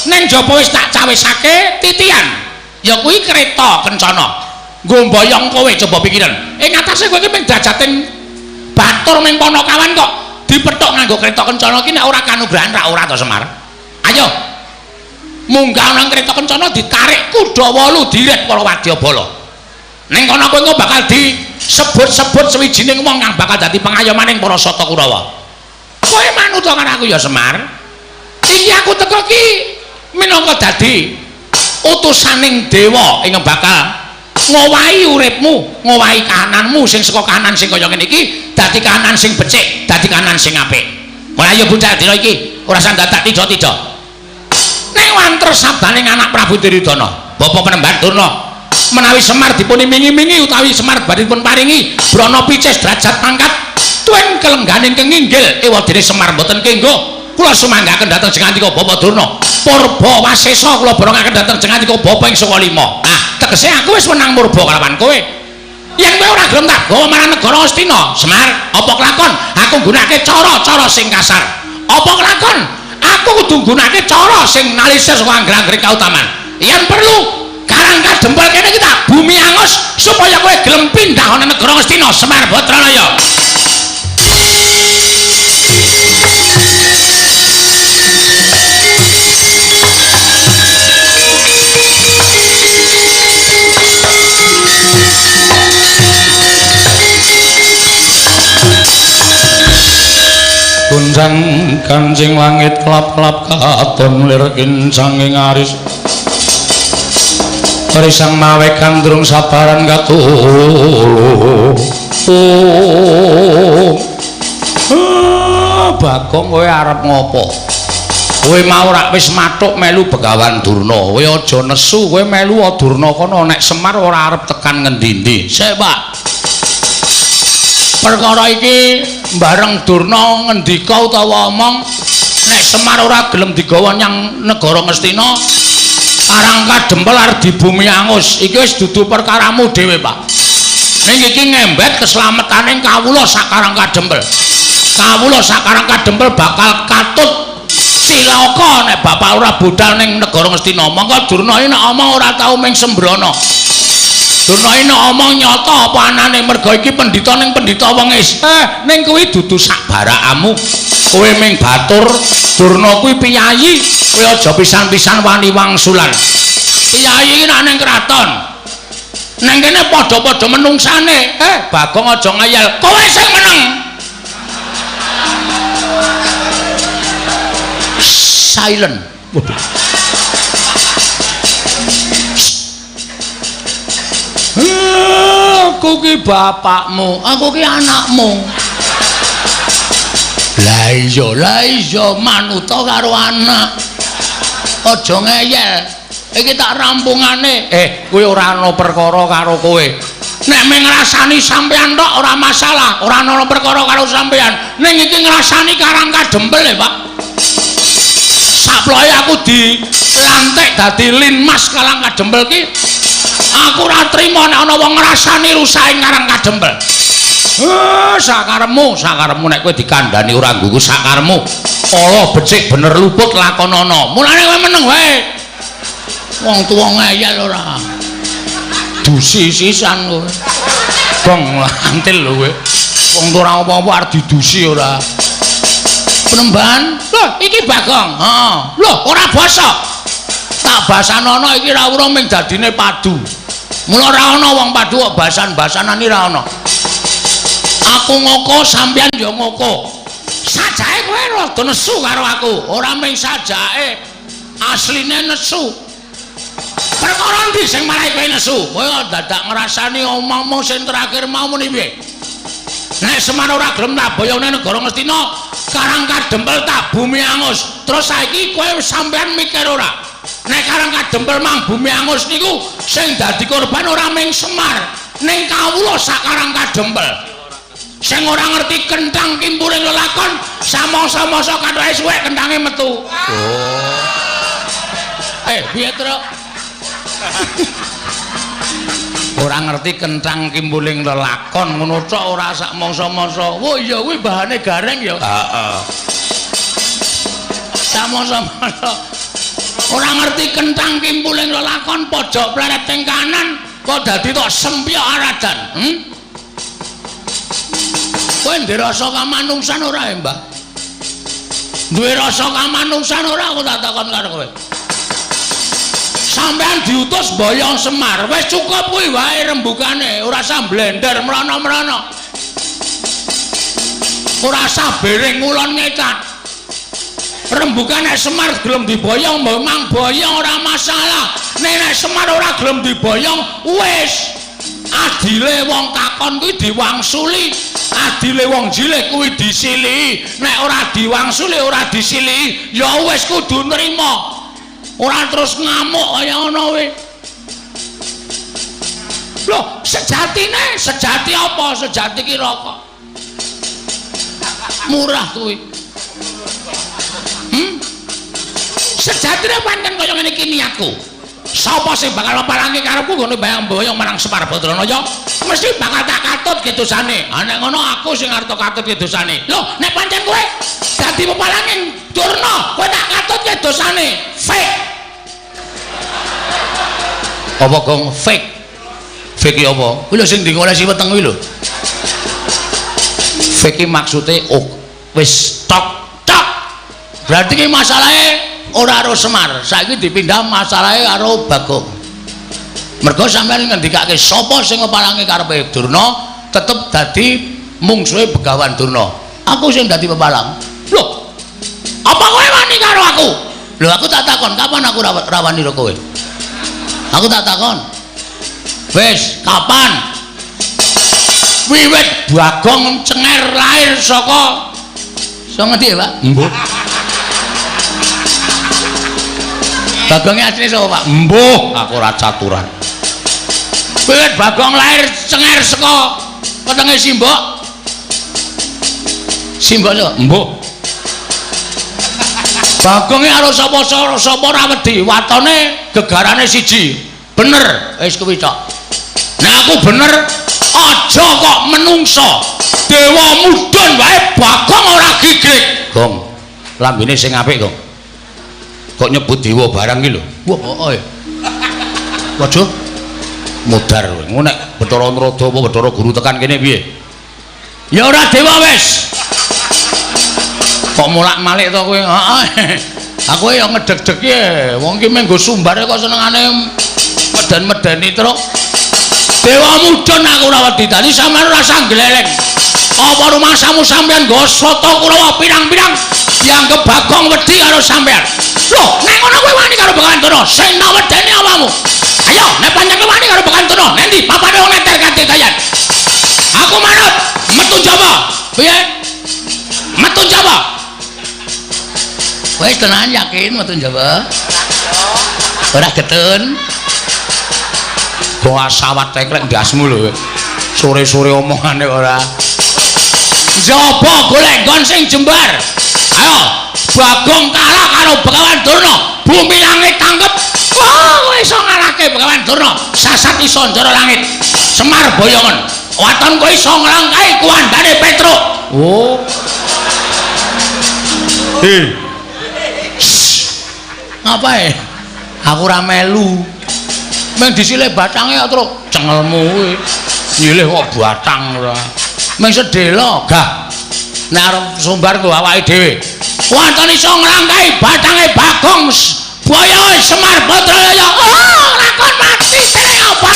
Ning jaba wis tak cawisake titian. Ya kuwi kereta kencana. Nggo mboyong kowe coba pikiran. Ing atase kowe iki mung dajating batur ning Panakawan kok dipethuk nganggo kereta kencana iki nek ora kanugrahan ra ora to Semar. Ayo. Munggah nang kereta kencana ditarik kuda 8 direk para wadyabala. Ning kono kowe engko bakal disebut-sebut sewijining wong kang bakal dadi pengayomaning para sata Kurawa. Kowe manut karo aku ya Semar. Iki aku teko iki minangka dadi utusaning dewa ing bakal ngowahi uripmu, ngowahi kahananmu sing saka kahanan sing kaya ngene iki dadi kahanan sing becik, dadi kahanan sing apik. Mulai ayo bocah dina iki ora usah dadak tida-tida. Nek wanter sabdaning anak Prabu Duryudana, Bapak Penemban Durna, menawi Semar dipun imingi-imingi utawi Semar badhe dipun paringi brana picis derajat pangkat tuen kelengganing kenginggil ewadene Semar mboten kenggo. Kula sumanggaken dhateng Jengantika Bapak Durna. Purba Wasesa kula borongaken dhateng Jengantika Bapak ing Saka 5. Ah, tegese aku wis menang murba kalawan kowe. Yen kowe ora gelem tak gawa marang negara Astina, Semar, apa kelakon? Aku nggunakake cara-cara sing kasar. Apa kelakon? Aku kudu nggunakake cara sing nalisir saka angger-angger kautaman. Yen perlu karang kadempel kene iki tak bumi angus supaya kowe gelem pindah ana negara Astina, Semar Badralaya. Gunjang Kanjeng langit kelap-kelap katon lir kincanging aris risang mawe kandrung sabaran katulu. Bagong kowe arep ngopo? Kowe mau rak wis mathuk melu Begawan Durna. Kowe aja nesu, kowe melu Durna kono nek Semar ora arep tekan ngendi-endi. Sik, Pak. Perkara iki bareng Durna ngendika utawa omong nek Semar ora gelem digawa nyang negara Ngastina arang kadempel arep di bumi angus iki wis dudu perkaramu dhewe Pak. Ning iki ngembet keselametaning kawula sakarang kadempel. Kawula sakarang kadempel bakal katut cilaka nek bapak ora budal ning negara Ngastina. Monggo Durna iki nek omong ora tau ming sembrono. Durna iki omong nyata apa anane mergo iki pendhita ning pendhita wengis. Ning kuwi dudu sak barakamu. Kowe ming batur, Durna kuwi piyayi, kowe aja pisan-pisan wani wangsulan. Piyayi iki nek ning kraton. Nang kene padha-padha menungsane. Bagong aja ngayal. Kowe sing meneng. Silent. Aku ki bapakmu, aku ki anakmu. Lah iya manuta karo anak. Aja ngeyel. Iki tak rampungane. Kowe ora ana perkara karo kowe. Nek mung ngrasani sampean tok ora masalah, ora ana perkara karo sampean. Ning iki ngrasani Karang Kadempel Pak. Saploke aku dilantik dadi linmas Karang Kadempel ki. Aku ora trima nek ana wong ngrasani rusaking Karang Kadempel. Sakarepmu nek kowe dikandhani ora nggugu sakarepmu. Ala becik bener luput lakonana. Mulane kowe meneng wae. Wong tuwa ngeyel ora. Dusi sisan kowe. Bong lantil lho kowe. Wong ora apa-apa arep didusi ora. Penemban, lho iki Bagong. Heeh. Lho ora basa. Tak basanono iki ra ora ming dadine padu. Mula ora ana wong padu kok basan-basanan iki ra ana. Aku ngoko sampeyan ya ngoko. Sajake kowe rada nesu karo aku, ora mung sajake. Asline nesu. Perkara ndi sing marai kowe nesu? Kowe dadak ngrasani omongmu sing terakhir mau muni piye? Nek Semar ora gelem tak boyone negara Ngastina, Karang Kadempel tak bumi angus. Terus saiki kowe sampeyan mikir ora? Nek Karang Kadempel mang bumi angus niku sing dadi korban ora mung Semar, ning kawula sak Karang Kadempel. Sing ora ngerti kenthang kimpuling lelakon, samangsa-mangsa kathoke suwek kenthange metu. Piye, Tru? Ora ngerti kenthang kimpuling lelakon ngono tok ora sak mangsa-mangsa. Oh iya kuwi bahane gareng ya. Heeh. Samangsa-mangsa ora ngerti kenthang kimpuling lelakon pojok pleret teng kanan kok dadi tok sempyok aradan. Kowe ndek rasa kamanungsan ora ya, Mbah? Duwe rasa kamanungsan ora aku tak takon karo kowe. Sampeyan diutus boyong Semar, wis cukup kuwi wae rembugane, ora usah blender mrono-mrono. Ora usah bering ngulon ngecat. Rembugane Semar gelem diboyong, memang boyong ora masalah. Nek Semar ora gelem diboyong, wis adile wong takon kuwi diwangsuli. Adile wong cilik kuwi disili. Nek ora diwangsuli, ora disili, ya wis kudu nrimo. Ora terus ngamuk kaya ngono kuwi. Lho, sejati apa? Sejati ki rokok. Murah kuwi. Sejatine pancen kaya ngene iki niatku. Sapa sing bakal parangi karepku ngene bayang-boyong marang Semar Badranaya, mesti bakal tak katut ki dosane. Nek ngono aku sing arep katut ki dosane. Lho, nek pancen kowe dadi pepalanging Durna, kowe tak katut ki dosane. Fake. Apa kong fake? Fake ki apa? Kuwi lho sing dingolesi weteng kuwi lho. Fake ki maksude wis tok. Berarti ki masalahe ora karo Semar, saiki dipindah masalahe karo Bagong. Mergo sampeyan ngendikake sapa sing ngepalangi karepe Durna, tetep dadi mungsuhe Begawan Durna. Aku sing dadi pepalang. Lho, apa kowe wani karo aku? Lho aku tak takon, kapan aku rawani karo kowe? Aku tak takon. Wis, kapan? Wiwit Bagong Cenger lahir saka ngendi, Pak? Mbuh. Bagongnya asli sapa, Pak? Mbuh, aku ora caturan. Wiwit Bagong lahir Cenger saka wetenge Simbok. Simbok sapa? Mbuh. Bagongnya karo sapa ora wedi, watone gegarane siji. Bener, wis kuwi tok. Nek aku bener, aja kok menungso. Dewa mudhun wae Bagong ora gigrik. Gong, lambene sing apik, Gong. Kok nyebut dewa barang iki lho. Wah, waduh. Mudar kowe. Ngono nek Bathara Narada apa Bathara Guru tekan kene piye? Ya ora dewa wis. Kok mulak-malik to kowe? Heeh. Aku ya ngedeg-deg ya. Wong ki menggo sumbare kok senengane medan-medeni truk. Dewa mudun aku ora wedi dadi sampean rasa gleleng. Apa rumasamu sampean nggo soto Kurawa pirang-pirang dianggep Bagong wedi karo sampean. Loh, nek ngono kowe wani karo Bagantuna, sing wedeni awamu. Ayo, nek pancen kowe wani karo Bagantuna, endi papane wong neter kanthi dayan. Aku manut, metu Jawa. Piye? Metu Jawa. Wis tenan yakin metu Jawa? Ora getun. Goa sawat teklek ndasmu lho. Sore-sore omongane ora. Njaba golek nggon sing jembar. Ayo, Bagong kalah karo Begawan Durna. Bumi langit tanggep. Oh, iso ngalahke Begawan Durna. Sasat iso njara langit. Semar boyongan. Waton kowe iso nglangkai kuwandane Petruk. Oh. Ngapae? Aku ora melu. Meng disilih batange kok terus cengelmu kowe. Nyilih kok batang ora. Meng sedhela gah. Nek arep sumbar ku awake dhewe. Wonten iso nglangkai batange Bagong Boyo Semar Badraya. Oh, lakon mati sing apa?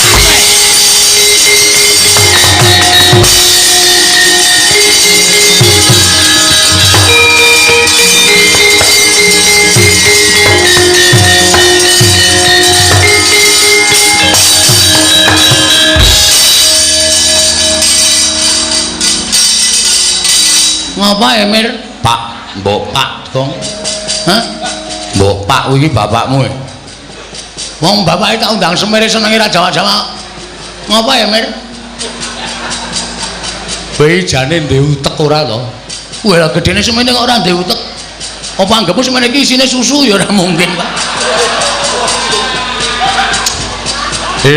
Ngapa Emir? Pak, mbok Pak Gong. Hah? Mbok Pak iki bapakmu. Wong bapake tak undang semere senenge ra Jawa-Jawa. Ngapa Emir? Bayi jane ndek utek ora to? Kowe lha gedene semene kok ora ndek utek. Apa anggapmu semene iki isine susu ya ora mungkin, Pak.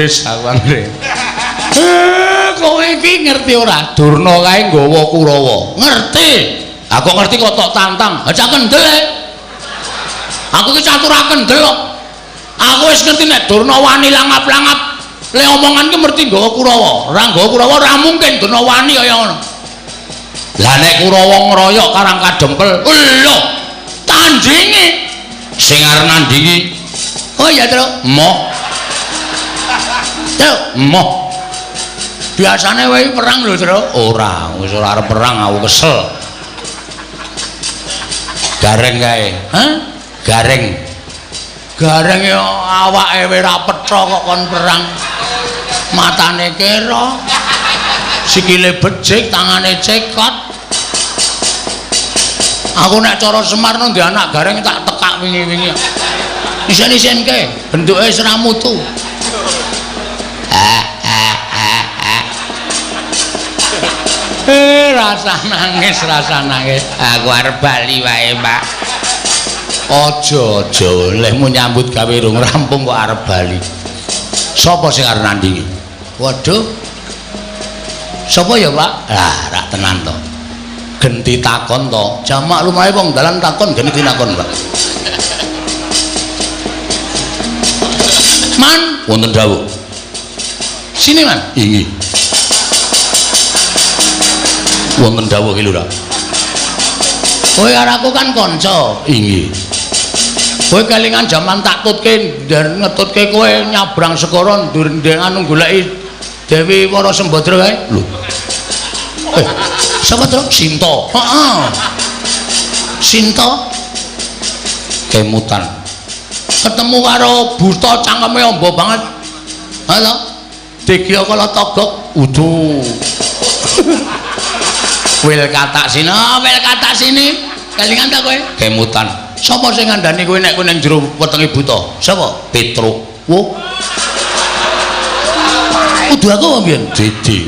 Sawangre. Kowe iki ngerti ora? Durna kae nggawa Kurawa. Ngerti. Aku ngerti kok tok tantang. Aja kendel. Aku iki catur kendel kok. Aku wis ngerti nek Durna wani langap-langap. Le omongan ki mesti nggawa Kurawa. Ora nggawa Kurawa ora mungkin Durna wani kaya ngono. Lah nek Kurawa ngroyok karang kadempel, lho. Tandinge sing arep nandingi. Oh iya, Truk. Moh. Truk, moh. Biasane wae perang lho, Tru. Ora, wis ora arep perang aku kesel. Gareng kae. Hah? Gareng. Gareng yo awake ora petha kok kon perang. Matane kira. Sikile becik, tangane cekot. Aku nek cara Semar nang ndek anak gareng tak tekak wingi-wingi. Isen-isenke, bentuke seramutu. Rasa nangis. Aku arep bali wae, Pak. Aja lehmu nyambut gawe rung rampung kok arep bali. Sapa sing arep nandingi? Waduh. Sapa ya, Pak? Lah, ra tenan to. Genti takon to. Jamak lumahe wong dalan takon genti takon, Pak. Man, wonten dawuh. Sini, Man. Inggih. Wonten dawuh iki lho, Ra. Kowe karo aku kan kanca. Inggih. Kowe kelingan jaman tak tutke ngetutke kowe nyabrang segara ndek anu goleki Dewi Wara Sembadra kae. Lho. Sapa to? Sinta. Heeh. Sinta kemutan. Ketemu karo buta cangkeme amba banget. Halo. Degya kala togok udu. Wil katak sini. Kelingan ta kowe? Kemutan. Sapa sing ngandani kowe nek kowe ning jero wetenge buta? Sapa? Petruk. Wo. Kudu aku apa mbiyen? Didi.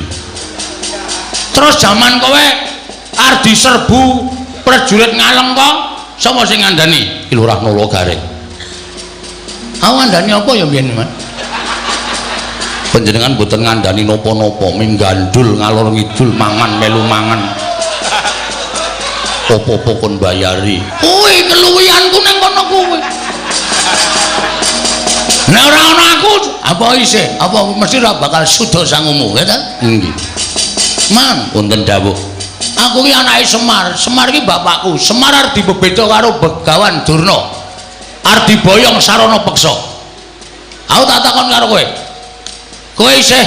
Terus zaman kowe arep diserbu prajurit ngaleng kok, sapa sing ngandani? Ki Lurah Nala Gareng. Aku ngandani apa ya mbiyen, Mas? Panjenengan boten ngandani napa-napa, minggandul ngalor ngidul mangan melu mangan. Apa-apa kon bayari. Kowe keluwihanku ning kono kowe. Nek ora ana aku, apa isih? Apa mesti ora bakal suda sangumu, ya ta? Nggih. Man, wonten dawuh. Aku ki anake Semar. Semar ki bapakku. Semar arep dibebeda karo Begawan Durna. Arep diboyong sarana peksa. Aku tak takon karo kowe. Kowe isih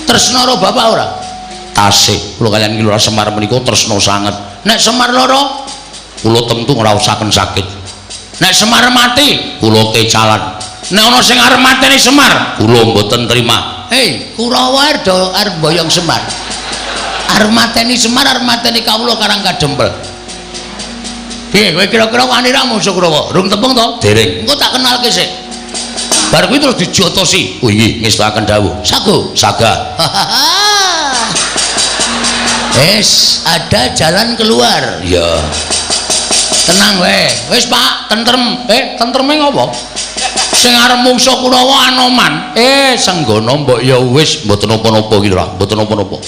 tresna karo bapak ora? Tasih kula kaliyan Ki Lurah Semar menika tresna sanget. Nek Semar lara, Kula tentu ngraosaken sakit. nek Semar mati, Kula kecalan. nek ana sing arep mateni Semar, Kula mboten trima. hei, Kurawa arep boyong Semar. Arep mateni Semar, arep mateni kawula Karang Kadempel. Piye kowe kira-kira wani ra musuh Kurawa? Rung tepung to? Dereng. Engko tak kenalke sik. Bar kuwi terus dijotosi. Oh nggih, ngestaken dawuh. Sago. Sagah. Ada jalan keluar. Ya. Tenang wae. Wis Pak, tentrem. Tentreme ngopo? Sing arep mungsuh Kurawa Anoman. Senggana mbok ya wis mboten napa-napa Ki Lurah, mboten napa-napa.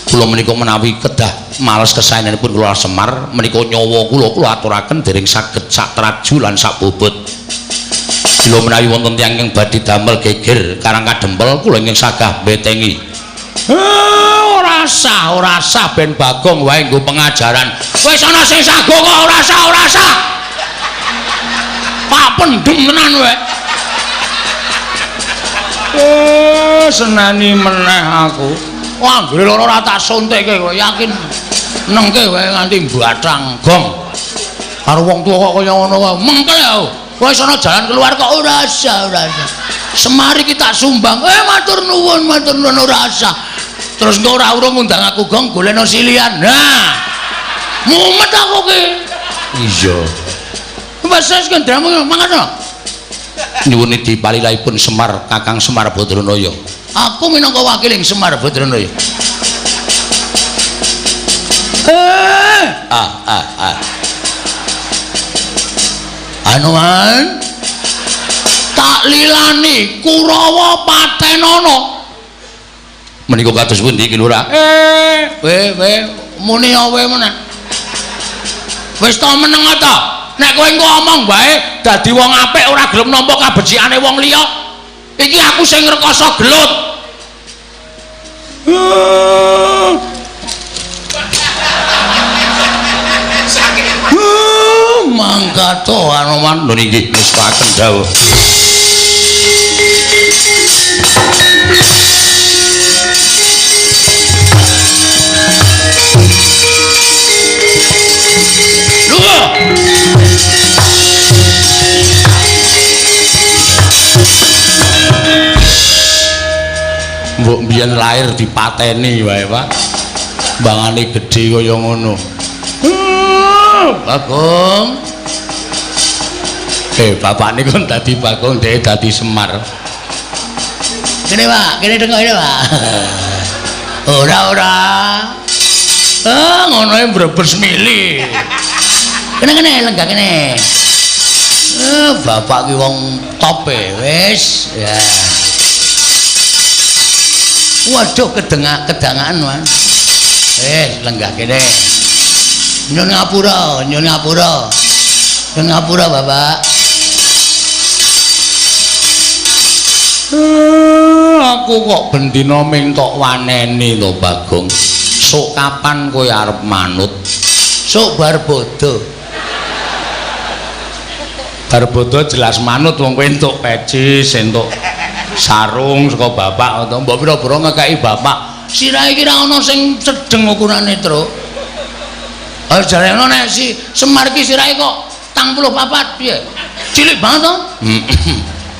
Kula menika menawi kedah males kesaenanipun kula Semar menika nyawa kula aturaken dereng saged sak traju lan sak bobot. Bila menawi wonten tiyang ingkang badhe damel geger Karang Kadempel kula ingkang sagah betengi. Ora sah ben Bagong wae nggo pengajaran. Wis ana sing sago kok ora sah. Pak pendem tenan wae. Senani meneh aku. Wah, anggere lara ora tak suntikke kowe yakin nengke wae nganti mbathang gong. Karo wong tuwa kok kaya ngono wae. Mengkel ya. Wis ana jalan keluar kok ora sah. Semari kita sumbang. Matur nuwun ora sah. Terus engko ora urung ngundang aku gong golekno silian. Nah. Mumet aku ki. Iya. Wes kendramu mangan. Nyuwun dipalilahipun Semar Kakang Semar Badranaya. Aku minangka wakiling Semar Badranaya. Anoman tak lilani Kurawa patenana. Menika kados pundi Ki Lurah? Muni awe meneh. Wis ta meneng ta? Nek kowe engko omong wae dadi wong apik ora gelem nampa kabecikane wong liya. Iki aku sing ngrekoso gelut. Mangkato Anoman Lho nggih ngestaken dawuh. Mbok mbiyen lahir dipateni wae, Pak. Mbangane gedhe kaya ngono. Bagong. Bapak niku dadi Bagong, dhek dadi Semar. Kene, Pak, kene tengok ini, Pak. Ora. Ngono e mbrebes mili. Kene lenggah kene. Bapak ki wong top wis. Ya. Waduh kedangan, Mas. Lenggah kene. Nyun ngapura, Bapak. Aku kok bendina mintok waneni lho, Bagong. Sok kapan kowe arep manut? Sok bar bodo. Bar bodo jelas manut wong kowe entuk pecis, entuk sarung saka bapak utawa mbok pira-pira ngekeki bapak. Sirahe iki ra ana sing sedeng ukurane, Tru. Jarene nek si Semar ki sirahe kok 84 piye? Cilik banget to?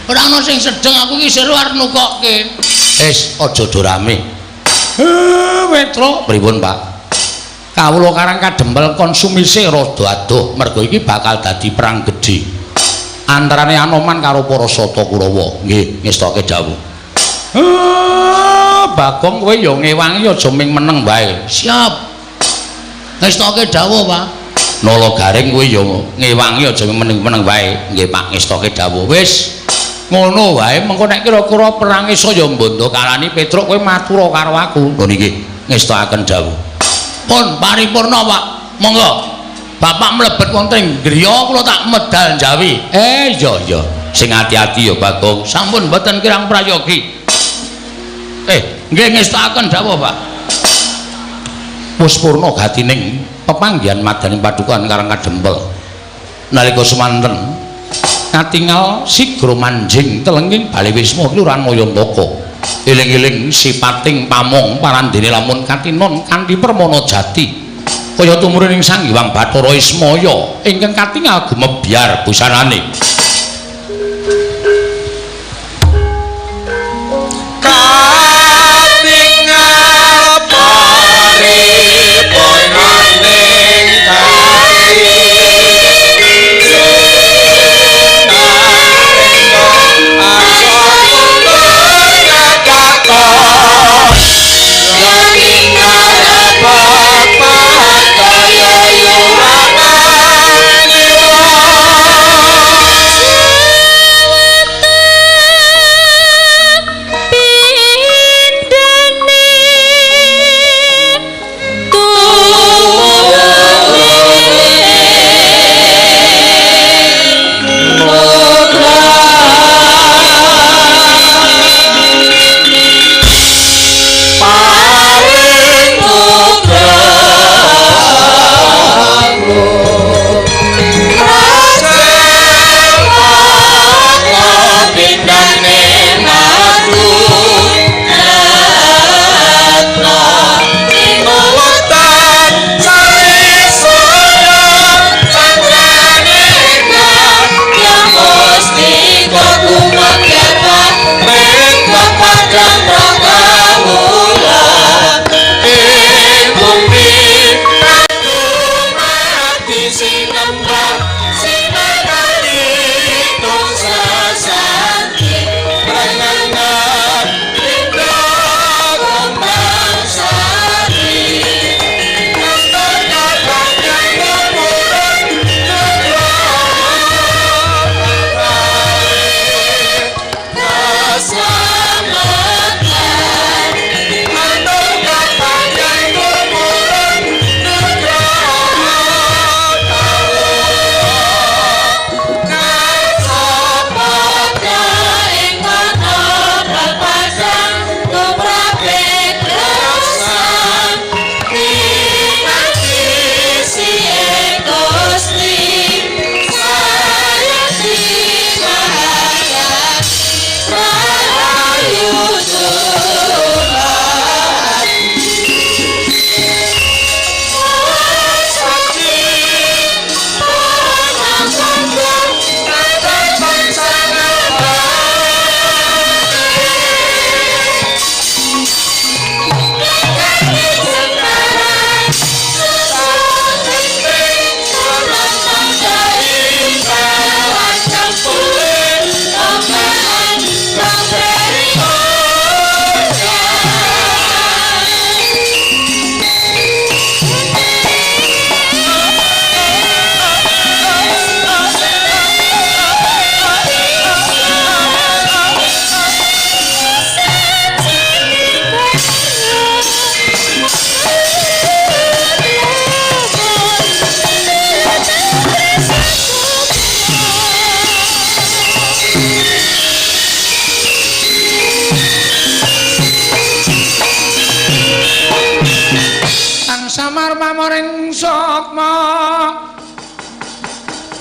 Ora ana sing sedeng aku ki seru arep nukokke. Aja do rame. Petro, Pripun, Pak? Kawula Karang Kadempel konsumise rada adoh, mergo iki bakal dadi perang gedhe antarane Anoman karo para Sata Kurawa. Nggih, ngestoke dawuh. Bagong kowe ya ngewangi aja ming meneng wae. Siap. Ngestoke dawuh, Pak. Nala Garing kowe ya ngewangi aja ming meneng wae. Nggih, Pak, ngestoke dawuh. Wis ngono wae, mengko nek kira-kira perang saya mbondo kalani Petruk kowe matura karo aku. Lho niki ngestokaken dawuh. Pun paripurna, Pak. Monggo. Bapak mlebet wonten griya kula tak medal njawi. Iya. Sing ati-ati ya, Bagong. Sampun mboten kirang prayogi. Nggih ngestokaken dawuh, Pak. Wis purna gatining pepanggihan madaning padukan Karang Kadempel. Nalika semanten katingal sigra manjing telenging Bali Wisma Kelurahan Moyontoko. Eling-eling sipating pamong parandene lamun katinon kanthi permana jati kaya tumurun ing Sang Hyang Bathara Ismaya ingkang katingal gumebyar busanane.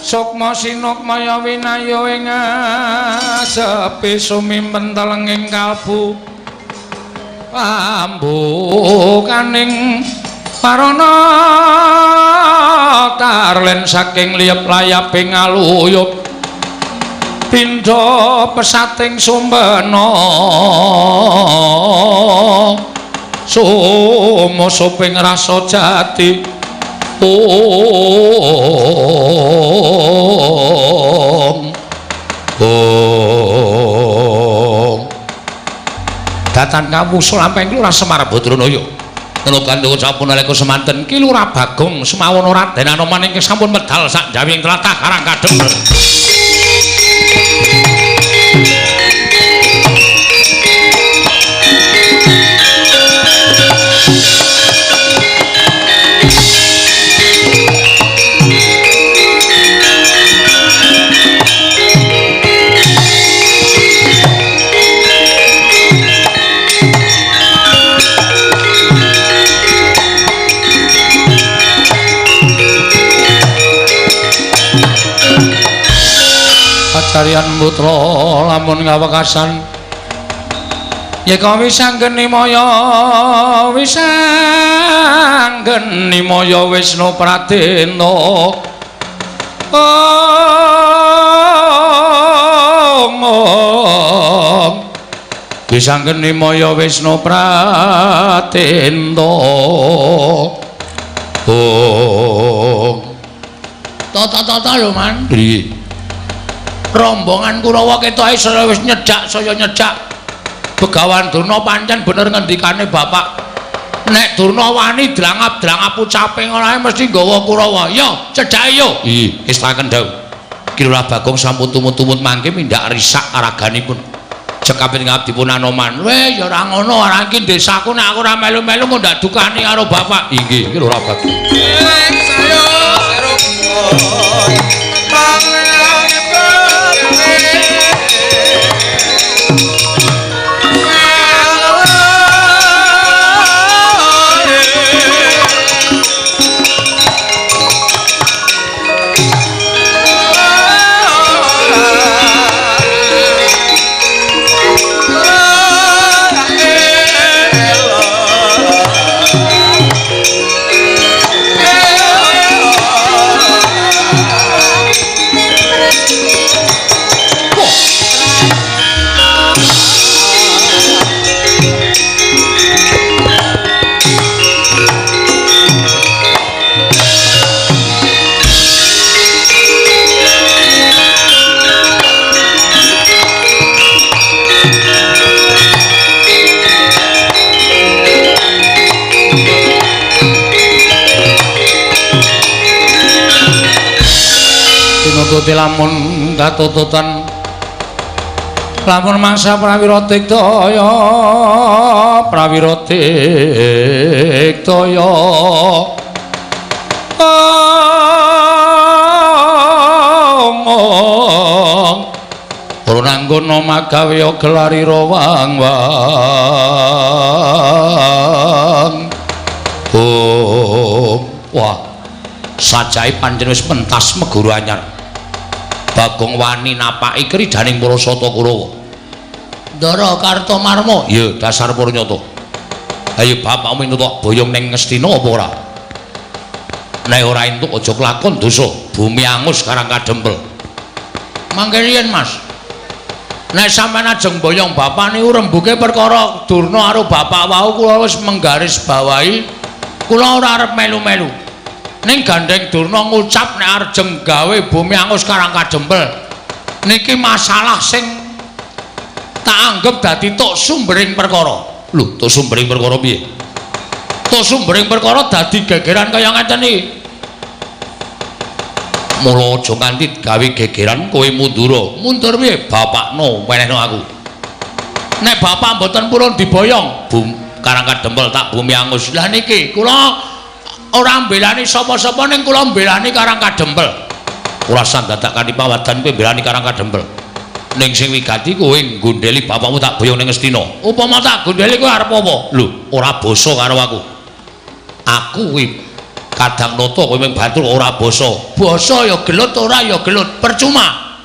Sukma sinukmaya winayo ing sepi sumimpen telenging kalbu pambukaning parana tarlen saking liyep layaping aluyup pindha pesating sumbena sumusuping rasa jati Datan Kawusul lampahing Lurah Semar Badranaya nelukan nuwun sapunalika semanten Ki Lurah Bagong Semawana Raden Anoman ingkang sampun medal sak jawing tlatah Karang Kadem. Carian putra lamun ngawekasan Yeka wisanggeni maya Wisnu Pratena Wisanggeni maya Wisnu Pratena Tata lho Man. Piye? Rombongan Kurawa ketoke wis nyedak saya nyedak. Begawan Durna pancen bener ngendikane Bapak. Nek Durna wani drangap-drangap ucape ngono ae mesti nggawa Kurawa. Yo, cedhake yo. Iya, istaken dawuh. Ki Lurah Bagong sampun tumut-tumut mangke mindak risak araganipun. Cekaping ngabdipun Anoman. Weh, ya ora ngono, ora iki desaku nek aku ora melu-melu kok ndak dukani karo Bapak. Inggih, Ki Lurah Bagong. Tuti lamun katututan lamun mangsa prawira diktaya ora nanggono magawe gelarira wang-wang wah sajae pancen wis pentas meguru anyar Bagong wani napaki kridaning para sata Kurawa. Ndara Kartomarma. Iya, dasar Purnyata. Ayo bapakmu entuk boyong ning Ngastina apa ora? Nek ora entuk aja kelakon dosa. Bumi angus karang kadempel. Mangke riyen, Mas. Nek sampean ajeng boyong bapak niku rembuge perkara Durna karo bapak wau kula wis menggaris bawahi. Kula ora arep melu-melu. Ning gandeng Durna ngucap nek arep gawe bumi angus karang kadempel niki masalah sing tak anggap dadi tok sumbering perkara. Lho, tok sumbering perkara piye? Tok sumbering perkara dadi gegeran kaya ngeten iki. Mula aja nganti gawe gegeran kowe mundur. Mundur piye? Bapakno wenehno aku. Nek bapak mboten purun diboyong, karang kadempel tak bumi angus. Lah niki kula ora mbelani sapa-sapa ning kula mbelani karang kadempel. Ora sandadak kanthi pawadan kowe mbelani karang kadempel. Ning sing wigati kowe nggondheli bapakmu tak boyong ning Ngastina. Upama tak gondheli kowe arep apa? Lho, ora basa karo aku. Aku kuwi kadang nata kowe mung batur ora basa. Basa ya gelut ora ya gelut, percuma.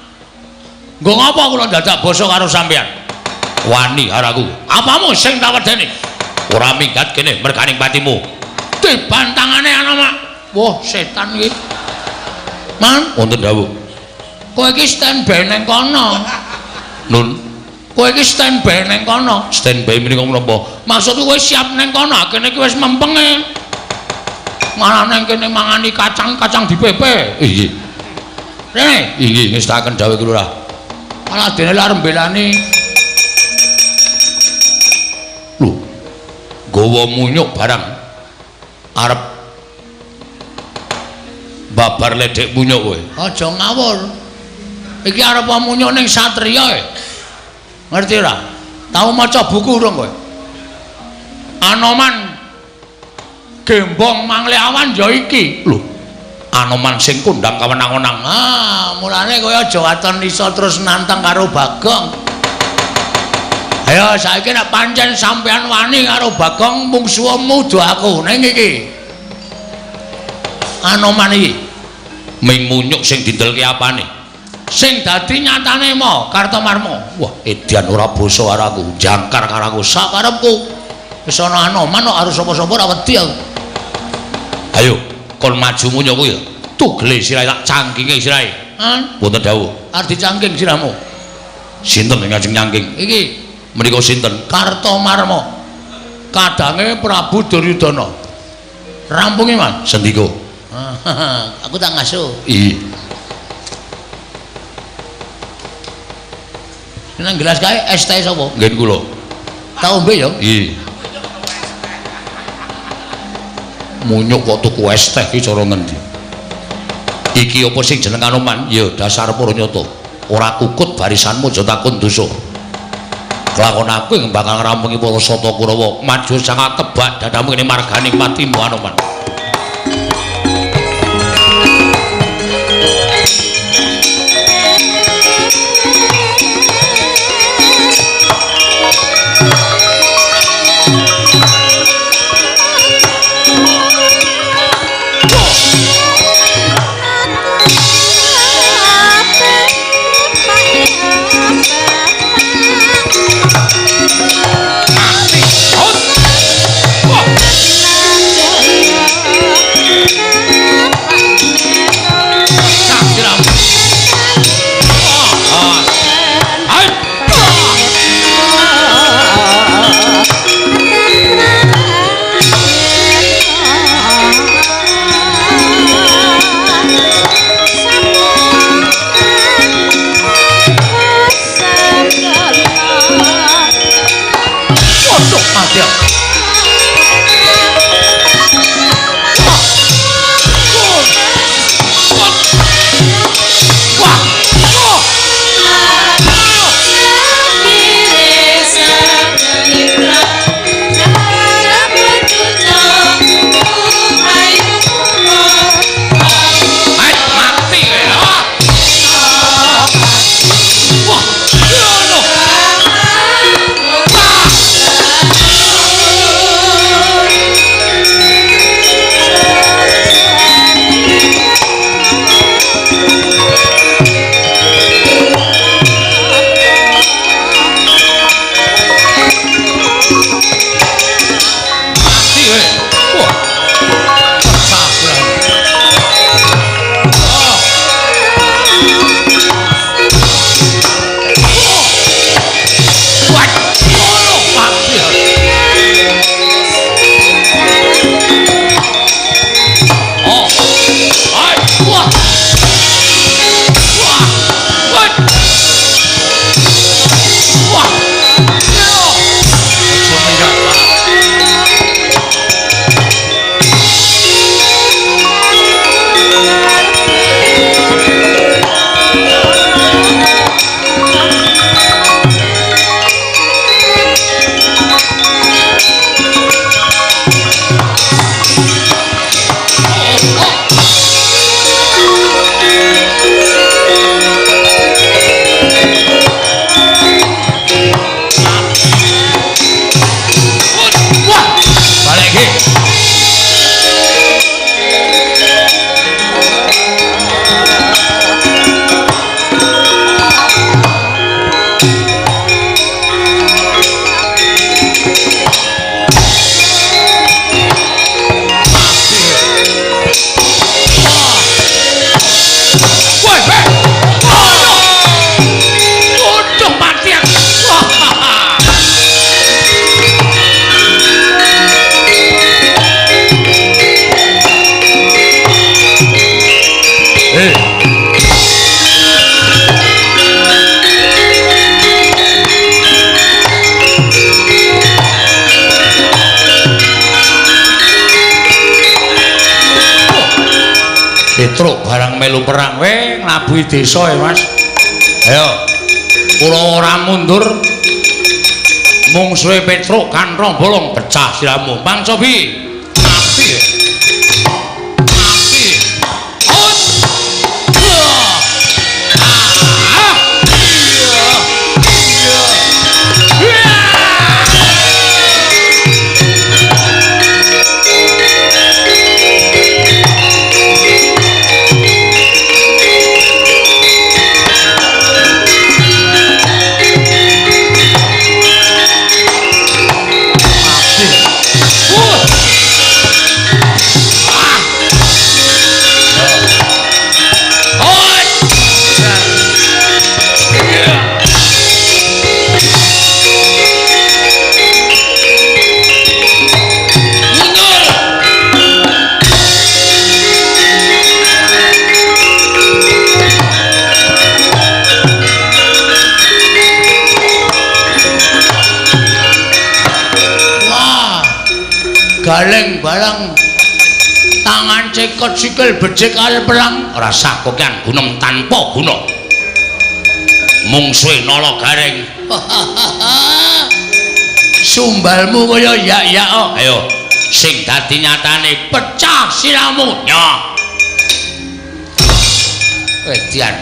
Nggo ngapa kula dadak basa karo sampean? Wani karo aku. Apamu sing tak wedeni? Ora minggat kene merganing patimu. Dibantangane ana mak. Wah, setan iki. Man, wonten dawuh. Kowe iki standby ning kono. Nun, kowe iki standby ning kono. Standby menika menapa? Maksudku kowe siap ning kono, kene iki wis mempenge. Malah nang kene mangani kacang-kacang dipepe. Nggih. Rene, nggih ngestaken dawuh Lurah. Malah dene arep mbelani. Lho. Gawa munyuk barang. Arep babar ledek munyuk kowe. Aja ngawur. Iki arep munyuk ning satriya e. Ngerti ora? Tau maca buku urung kowe? Anoman Gembong Mangleawan ya iki. Lho. Anoman sing kondang kawenang-wenang. Ah, mulane kowe aja waton iso terus nantang karo Bagong. Ayo saiki nek pancen sampean wani karo Bagong mungsuhmu do aku ning iki. Anoman iki ming munyuk sing dindelke apane? sing dadi nyatane mo Kartomarma. Wah, edan ora basa araku, jangkar karaku sakarepku. Wis ana anoman kok harus sapa-sapa ora wedi aku. Ayo, kon maju munyo kuwi. Tugele sirahe tak cangkinge sirahe. Mboten dawuh. Arep dicangking sirahmu. Sinten sing ngajeng nyangking? Iki menika sinten? Kartomarma. Kadange Prabu Duryudana. Rampunge, Mas. Sendika. Aku tak ngasuh. Iya. Nang gelas kae es teh sapa? Ngen kula. Tak ombe ya? Iya. Munyuk kok tuku es teh iki cara ngendi? Iki apa sing jeneng Anoman? Ya dasar Puranyata. Ora kukut barisanmu aja takon dosa. Kelakon aku yang bakal ngrampungi para Sata Kurawa maju sangat tebak dadamu ini marganing matimu Anoman. Petruk barang melu perang we nglabuhi desa ya Mas. Ayo. Kula ora mundur. Mungsuhe Petruk kanthong bolong pecah siramu. Mangsa piye? Mati. Mati. Hot. galeng barang tangan cekot sikil becik kali perang rasa kokian gunem tanpa guna mungsuhe nala garing sumbalmu kaya ya ayo sing dadi nyatane pecah siramu nya wedian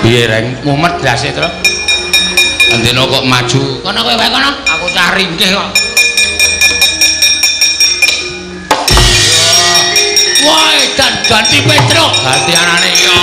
piye reng mumet blase to andene kok maju kono kowe wae kono aku cari ringkih kok wah dan ganti Petro ganti anane ya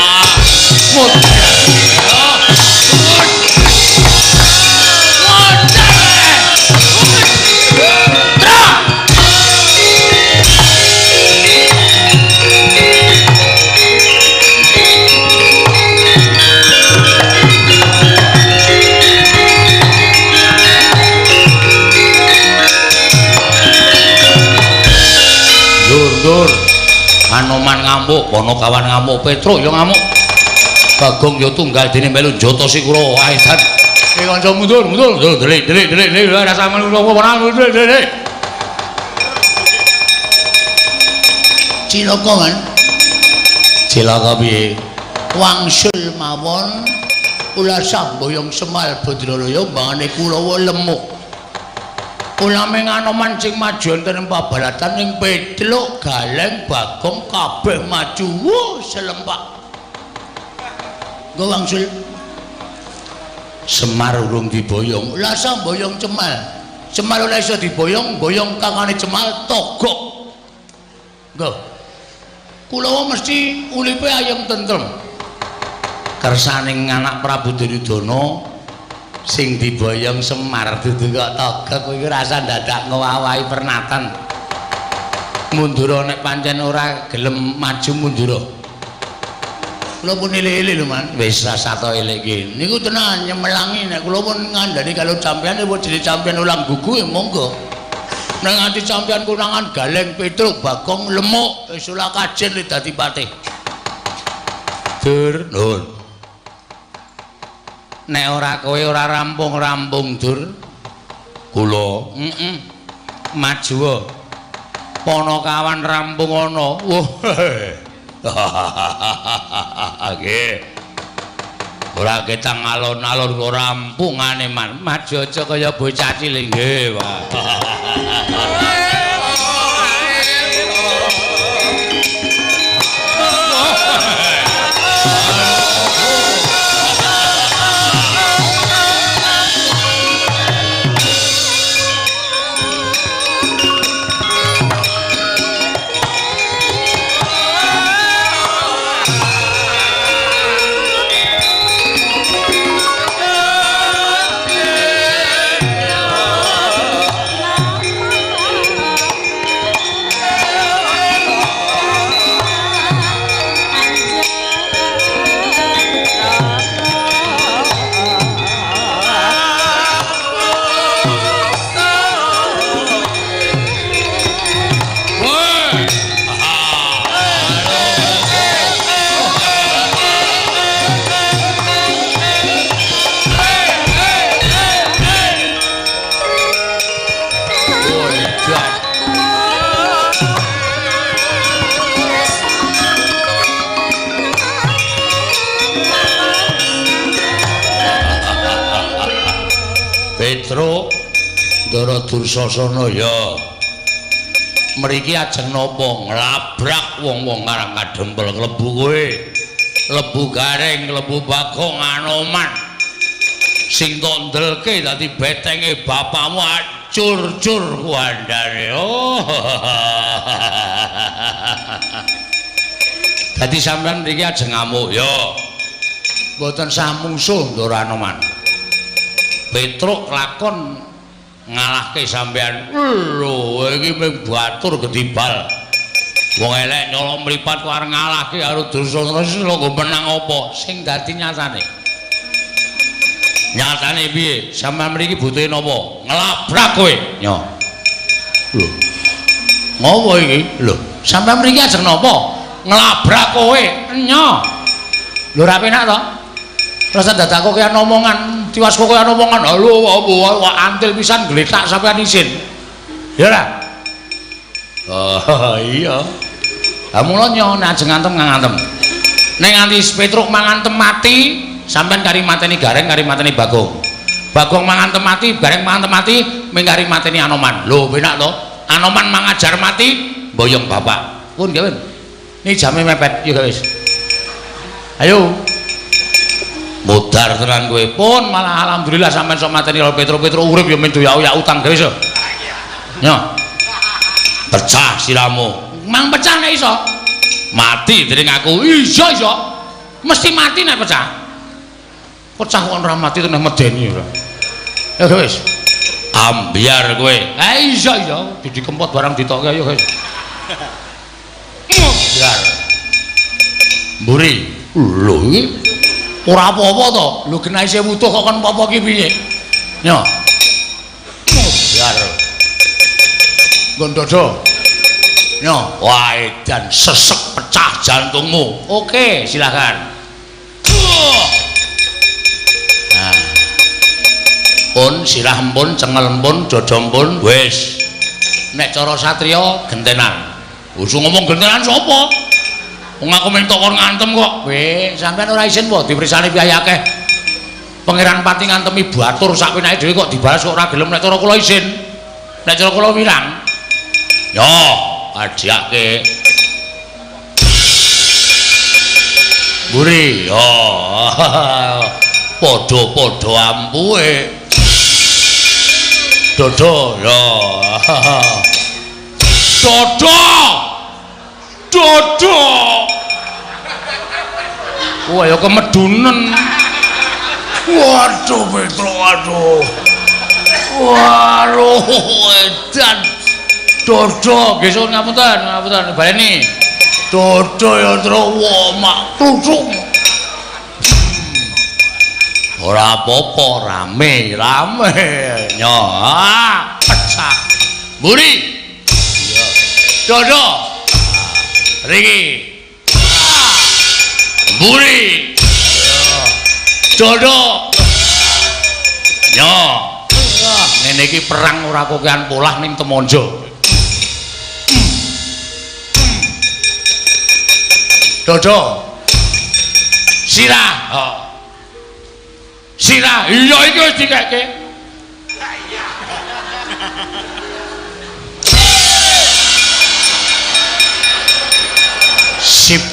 Dur Anoman ngamuk, Ponokawan ngamuk, Petro yo ngamuk. Bagong yo tunggal dene melu Jata Sikura wae dan. Iki kanca mundur, delik rasa melu apa delik. Cilaka kan? Cilaka piye? Wangsul mawon kula samboyong Semal Badralaya mbangane Kurawa lemuk. Ulame Anoman sing maju enten pabalatan ning Petruk Galeng Bagong kabeh maju selempak. Nggo wangsul Semar urung diboyong. Lah samboyong Cemal. Cemal ora iso diboyong, boyong kakane Cemal togok. Nggo. Kulawa mesti uripe ayem tentrem. Kersaning anak Prabu Duryudana sing diboyong Semar dudu kok togok kuwi rasa dadak ngowahi pernatan. Mundur nek pancen ora gelem maju mundur. Kula pun ele-ele lho Man, wis rasa to elek iki. Niku tenan nyemelangi nek kula pun ngandani kalau sampeyan wis jadi sampeyan ulang gugu monggo. Nek nganti sampeyan kunangan Galeng Petruk Bagong lemuk wis ora kajen dadi patih. Dur, Nur. Nek ora kowe ora rampung-rampung Dur. Kula, maju. Ponokawan rampung ana. Wah. Nggih. Ora ketang alon-alon kok rampungane Man. Maju aja kaya bocah cilik nggih, Pak. Petruk Ndara Dursasana ya mriki ajeng napa nglabrak wong-wong karang kadempel klebu kowe lebu Garing klebu Bagong Anoman sing tok ndelke dadi betenge bapakmu acur-cur kuandane dadi sampean mriki ajeng ngamuk ya mboten samungsuh Ndara Anoman Petruk lakon ngalahke sampean. Lho, iki mung batur gedibal. Wong elek nyolong mripat kok arep ngalahke karo Dursasana lho nggo menang apa? Sing dadi nyatane. Nyatane piye? Sampeyan mriki butuhe napa? Ngelabrak kowe. Nyo. Lho. Ngopo iki? Lho, sampeyan mriki ajeng napa? Ngelabrak kowe. Nyo. Lho ra penak to? Rasa dadak kok kaya omongan tiwas kok kaya omongan halo kok antil pisan gletak sampean isin. Ya ora? Oh iya. Lah mula nyo nek ajeng ngantem ngantem. Nek nganti Petruk mangantem mati, sampean kari mateni Gareng kari mateni Bagong. Bagong mangantem mati, Gareng mangantem mati, ming kari mateni Anoman. Lho penak to? Anoman mangajar mati, boyong bapak. Pun nggih, ini jame mepet, yuk guys. Ayo. Modar tenan kowe. Pun malah alhamdulillah sampean sok mateni karo Petro urip ya men doyak-oyak utang guys. Yo. Pecah siramu. Mang pecah nek iso. Mati dening aku. Iso. Mesti mati nek pecah. Pecah kok ora mati tenan medeni ora. Ya guys. Ambiar kowe. Ha iso. Didi kempot barang ditokke ayo guys. Biar. Mburi. Lho iki ora apa-apa to. Lho genah isih wutuh kok kon apa-apa ki piye? Yo. Biar. Gondodo. Yo, wah edan sesek pecah jantungmu. Oke, silakan. Nah. Pun sirah empun, cengel empun, dada empun, wis. Nek cara satriya gentenan. Usung ngomong gentenan sapa? Wong aku mentok kon ngantem kok. Weh, sampean ora isin po diprisani piye akeh. Pangeran Pati ngantemi batur sak penake dhewe kok dibalas kok ora gelem nek cara kula isin. Nek cara kula wirang. Yo, ajake. Buri, yo. Padha-padha ampuhe. Dodo, yo. Dodo. Wah, ya kemedunen. Waduh, Petro, waduh. Waduh, edan. Dodo, gesuk ngapunten, baleni. Dodo ya tro mak tusuk. Ora apa-apa, rame. Nyo, pecah. Buri. Dodo. Riki. Buri. Dodo. Nyo. Ngene iki perang ora kokean polah ning Temonjo. Dodo. Sirah. Sirah. Iya iki wis dikeke.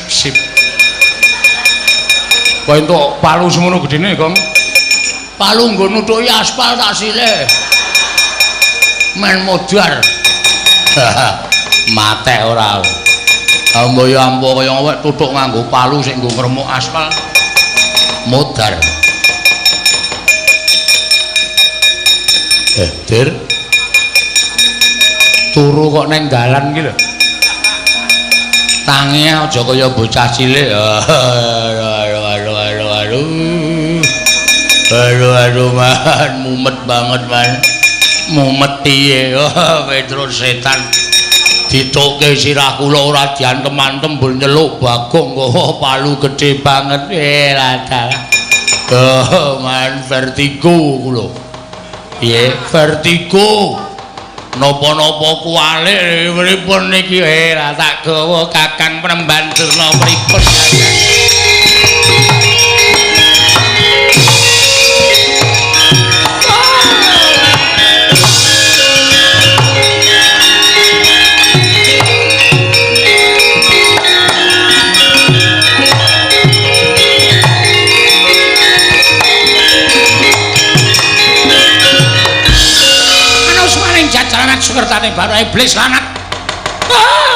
Sip. Kok entuk palu semono gedene, Kong? Palu nggo nutuki aspal tak sile. Men modar. Mate ora. Amboyo ampo kaya awake tutuk nganggo palu sing nggo ngremuk aspal. Modar. Dir. Turu kok neng dalan iki lho. Tangi aja kaya bocah cilik. Aduh man, mumet banget man. Mumet piye? Petro setan. Ditukke sirah kula ora diantem-antem mbul nyeluk Bagong kok palu gedhe banget. Ladang. Man vertigo kula. Piye? Vertigo. Napa-napa kuwalik pripun niki lah tak gawa Kakang Penemban Durna pripun Kakang. Sukertane baru iblis lanat.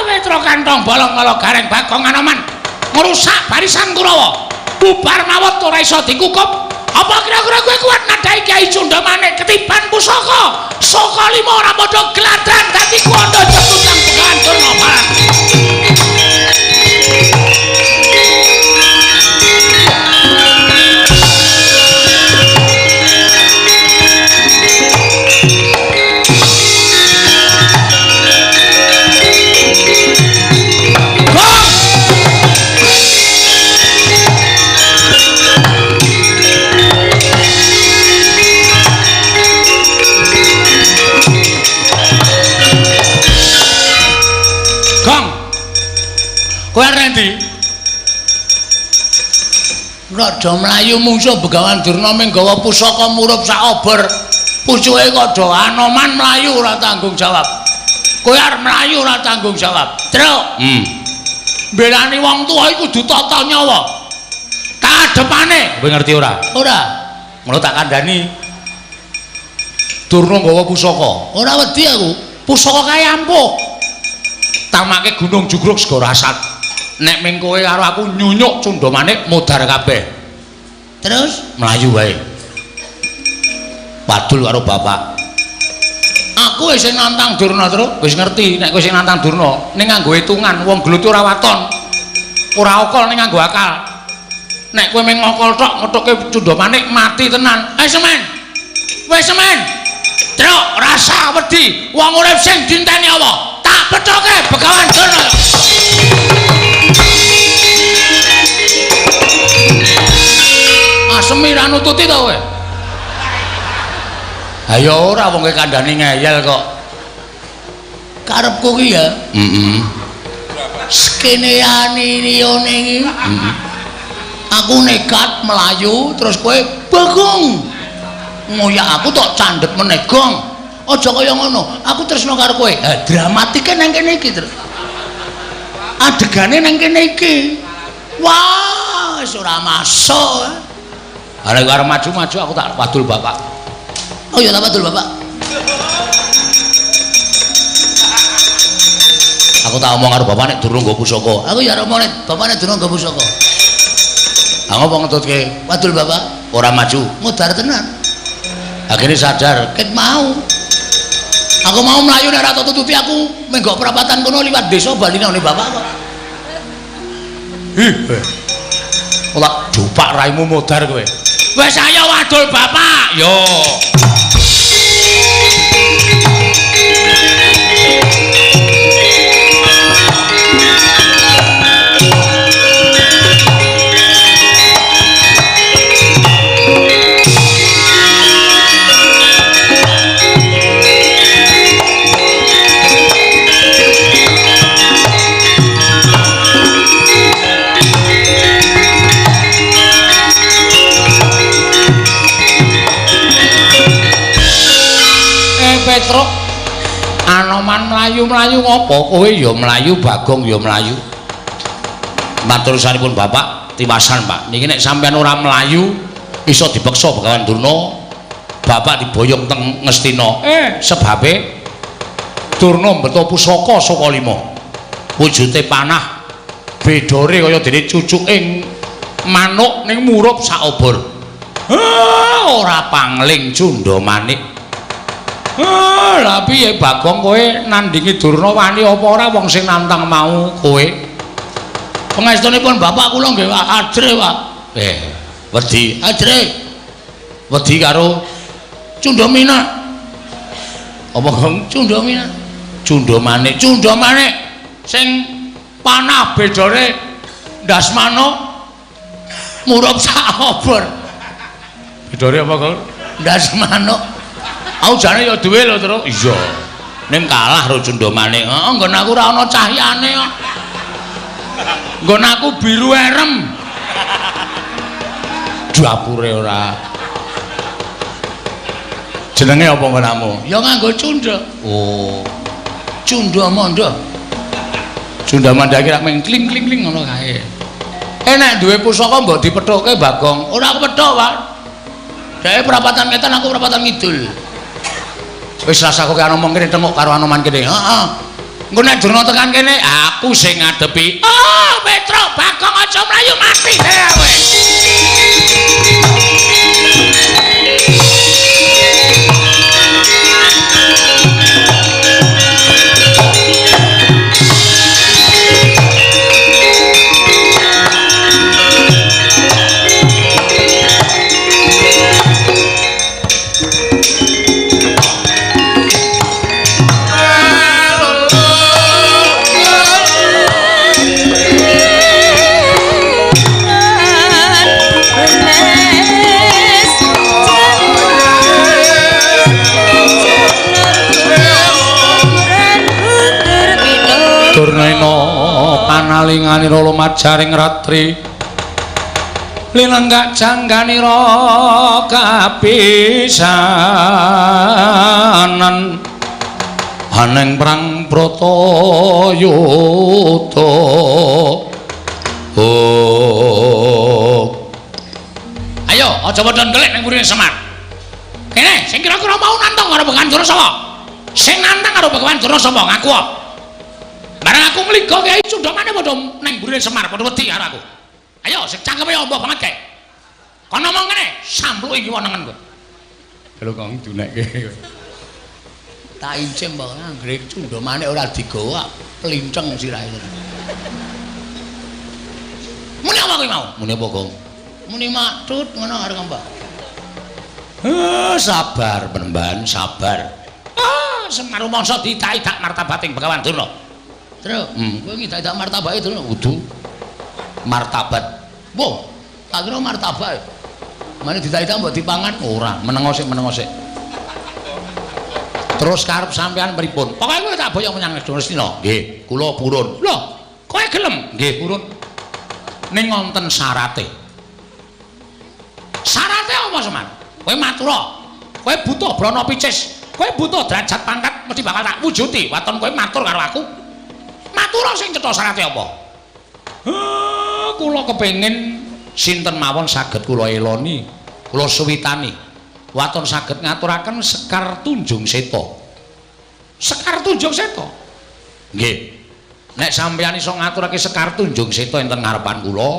Petro kantong bolong kala Gareng Bagong Anoman ngrusak barisan Kurawa. Bubar mawon ora iso dikukup. Apa kira-kira kowe kuat nadai Kyai Cundamane ketiban pusaka? Saka 5 ora padha gladran dadi kondo jebutang pegawan Durnapalan. ngendi? Rada mlayu mungsuh Begawan Durna ming gawa pusaka murup sak obor. Pucuke kada Anoman mlayu ora tanggung jawab. Kowe arep mlayu ora tanggung jawab. Truk. Mbelani wong tuwa iku kudu tata nyawa. Kadepane, kowe ngerti ora? Ora. Ngono tak kandhani. Durna gawa pusaka. Ora wedi aku. Pusaka kae ampuh. Tamake Gunung Jugruk Segara Asat. Nek ming kowe karo aku nyunyuk Cundha Manik mudhar kabeh. Terus mlayu wae. Padul karo bapak. Aku wis nantang Durna terus, wis ngerti nek kowe sing nantang Durna ning nganggo hitungan wong gelut ora waton. Ora okol ning nganggo akal. Nek kowe ming ngokol tok ngethuke Cundha Manik mati tenan. Semen. Wis semen. Truk rasa wedi wong urip sing dinteni apa? Tak pethoke Begawan Durna. Asemi ra nututi to kowe? Ayo ora wong kandhane ngeyel kok. Karepku ki ya. Skeneane liyane iki. Aku nekat melayu terus kowe bagong. Ngoyak aku tok candhet meneh gong. Aja kaya ngono. Aku tresno karo kowe. Ha dramatike nang kene iki, Tru. Adegane nang kene iki. Wah, wis ora masuk. Arek arep maju-maju aku tak padul bapak. Oh iya tak padul bapak. Aku tak omong karo bapak nek durung nggo pusaka. Aku ya omong nek bapak nek durung nggo pusaka. Aku ngomong ngetutke, padul bapak, ora maju, mudhar tenan. Akhirnya sadar, ket mau. Aku mau melayu nek ora tututi aku menggok perapatan kono liwat desa baline ne bapak kok. Ora dupak raimu mudhar kowe. Wis ayo wadul bapak. Yo. Petruk Anoman mlayu-mlayu ngopo kowe ya mlayu Bagong ya mlayu. Matur sanipun bapak tiwasan Pak niki nek sampean ora mlayu iso dipeksa Begawan Durna bapak diboyong teng Ngastina sebabe Durna mbeta pusaka saka 5 wujude panah bedore kaya dene cucuking manuk ning murup sak obor. Ora pangling Cundha Manik. Lah piye Bagong kowe nandingi Durna wani apa ora wong sing nantang mau kowe? Pangestunipun bapak kula nggih adre, Pak. Wedi. Adre. Wedi karo Cundha Manik. Apa Gong? Cundha Manik. Cundha Manik. Cundha Manik sing panah bedore Ndasmana murup sak obor. Bedore apa, Gong? Ndasmana. Aku jane ya duwe lho, Tru. Iya. Ning kalah karo Cundha Manik. Heeh, nggon aku ora ana cahyane kok. Nggon aku biru erem. Dapure ora. Jenenge apa nggonmu? Ya nganggo Cundha. Oh. Cundha Manda. Cundha Manda iki rak meng kling-kling ngono kae. Nek duwe pusaka mbok dipethuke Bagong. Ora aku pethuk, Pak. Dhek perapatan wetan aku perapatan kidul. Wis rasaku karo omong kene tengok karo Anoman kene. Heeh. Engko nek Durna tekan kene, aku sing ngadepi. Oh, Petro, Bagong aja mlayu mati kowe. linganira lumajaring ratri linenggak jangganira kapisanan aneng perang Bratayuda ayo aja padha ndelik ning mburine Semar kene sing kira-kira mau nantang karo Begawan Durasapa sing nantang karo Begawan Durasapa ngaku bareng aku mligo Kyai Cundamane padha ning mburine Semar padha wedi karo aku ayo sing cangkeme ombo banget kae kono ngomong kene sampluki iki wonengen kowe lho kok dunekke tak incem mbok anggere Cundamane ora digawa plinceng sirahe muni apa kowe mau muni apa Gong muni maksud ngono arep mbok sabar penemban sabar Semar mangsa ditak-itak martabating Begawan Durna terus kowe ngidak-idak martabate Durna kudu martabat wo tak kira martabat mane ditak-itak mbok dipangan ora menengo sik terus karep sampean pripun pokoke kowe tak boyong menyang Durastina nggih kula purun lho kowe gelem nggih purun ning wonten syarate apa Semar kowe matura kowe butuh brana picis kowe butuh derajat pangkat mesti bakal tak wujuti waton kowe matur karo aku matura sing cetha syarate apa kula kepengin sinten mawon saged kula eloni kula suwitani waton saged ngaturaken Sekar Tunjung Seta nggih nek sampeyan iso ngaturake Sekar Tunjung Seta enten ngarepan kula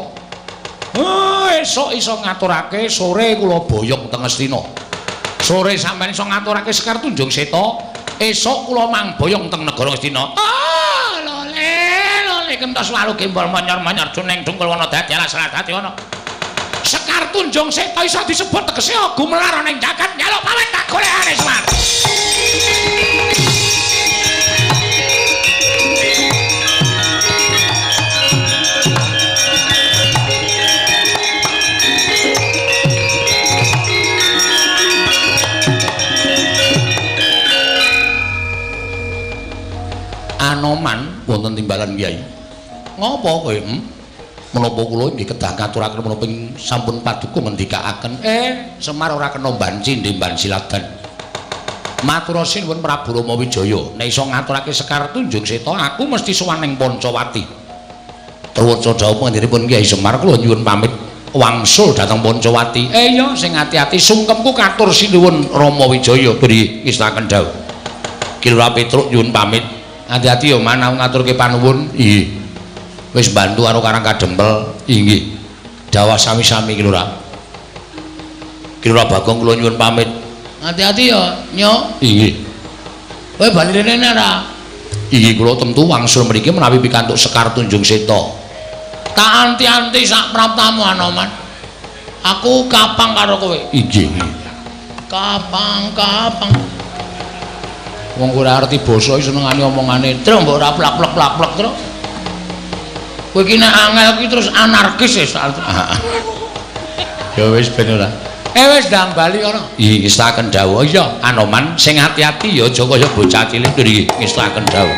esuk iso ngaturake sore kula boyong teng Astina sore sampeyan iso ngaturake Sekar Tunjung Seta esuk kula mang boyong teng negara Astina lole kentos lalu gembol manyor-manyor juning dungkul wana dadi alas dadi ana Sekar Tunjung Seta iso disebut tegese gumelar ning jagat nyaluk pamit tak golekane Semar Anoman wonten timbalan Kyai. Ngopo kowe? Menapa kula nggih kedah ngaturaken menapa sampun paduka ngendikaaken Semar ora kena banci ndemban siladan. Matur sinuwun Prabu Rama Wijaya, nek iso ngaturake Sekar Tunjung Seta aku mesti sowan ning Pancawati. Terwaca dawuh panjenenganipun Kyai Semar kula nyuwun pamit wangsul dhateng Pancawati. Iya sing ati-ati sungkemku katur sinuwun Rama Wijaya beri istaken dawuh. Kilura Petruk nyuwun pamit. Hati-hati yo manah ngaturke panuwun. Nggih. Wis bantu karo Karang Kadempel. Nggih. Dawah sami-sami Kilura. Kilura Bagong kula nyuwun pamit. Hati-hati yo, Nyok. Nggih. Kowe bali rene ora? Nggih, kula tentu wangsul mriki menawi pikantuk Sekar Tunjung Seta. Tak anti-anti sak praptamu Anoman. Aku kapang karo kowe. Nggih. Kapang. Wong ora ngerti basa senengane omongane terus mbok ora plak-plek terus kowe iki nek angel iki terus anarkis wis ya wis ben ora wis ndang bali ana iki istaken dawuh iya Anoman sing ati-ati ya aja kaya bocah cilik iki istaken dawuh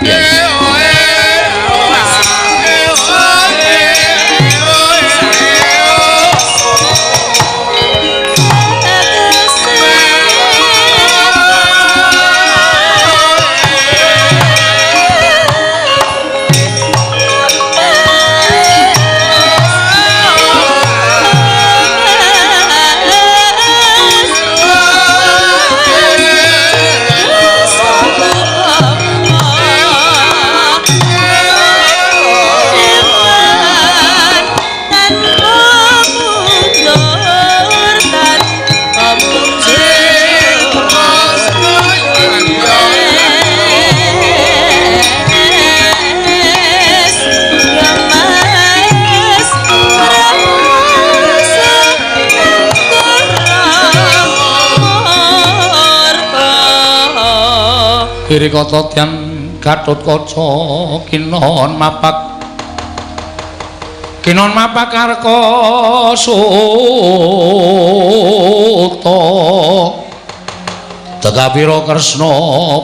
Kiri kota tiang Gatotkaca kinon mapak Karkasuta Tegapira Kresna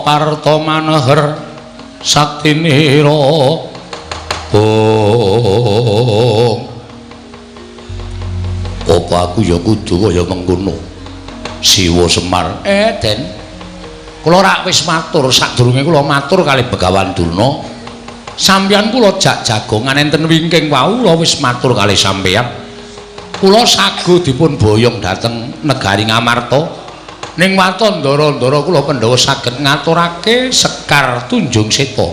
Parta maneher saktinira Apa aku ya kudu kaya mengkono? Siwa Semar. Den. Kula rak wis matur sadurunge kula matur kalih Begawan Durna. Sampeyan kula jak jagongan enten wingking wau kula wis matur kalih sampeyan. Kula sago dipun boyong dhateng negari Ngamarta. Ning watandara-ndara kula Pandhawa saged ngaturake Sekar Tunjung Seta.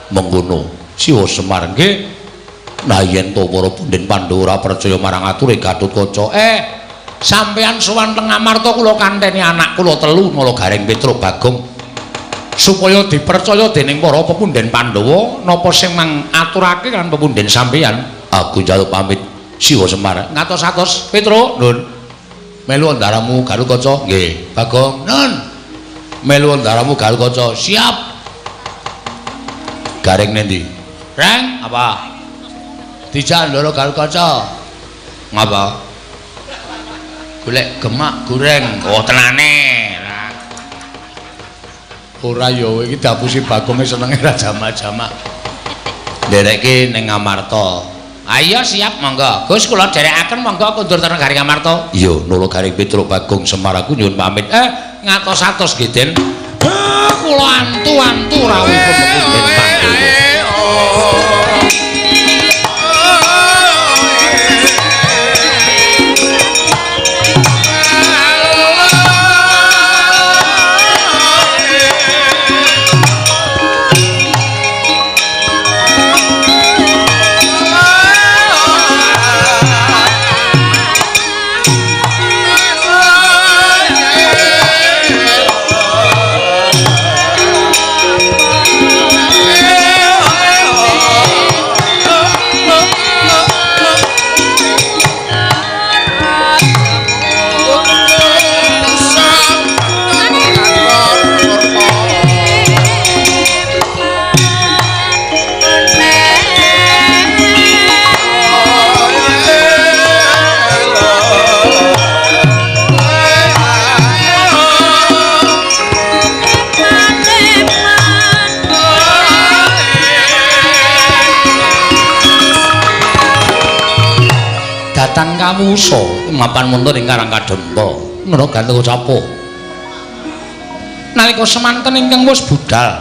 Mengkono Siwa Semar nggih. Nah yen to para punden Pandhawa ora percaya marang ature Gatotkaca, sampeyan sowan teng Ngamarta kula kanteni anak kula telu Mala Garing Petruk Bagong supaya dipercaya dening para pepunden Pandhawa napa sing mangaturake kan pepunden sampeyan. Aku njaluk pamit Siwa Semar. Ngatos-atos Petruk. Nun. Melu andaramu Gatotkaca. Nggih. Bagong. Nun. Melu andaramu Gatotkaca. Siap. Garing nendi? Reng, apa? Dijak ndara Gatotkaca. Ngapa? Golek gemak goreng. Oh, tenane. Ora ya iki dapusi Bagonge senenge ra jamak-jamak. Nderekke ning Ngamarta. Ayo siap monggo. Gus kula derekaken monggo kundur teng Garing Ngamarta. Iya, Nula Garing Petruk Bagong Semar aku nyuwun pamit. Ngatos-atos nggih, Den. Kula antu-antu rawuhipun pepunden Pandhawa. Datang kawusa mapan muntur ing Karang Kadempa Nara Gatotkaca. Nalika semanten ingkang wis budal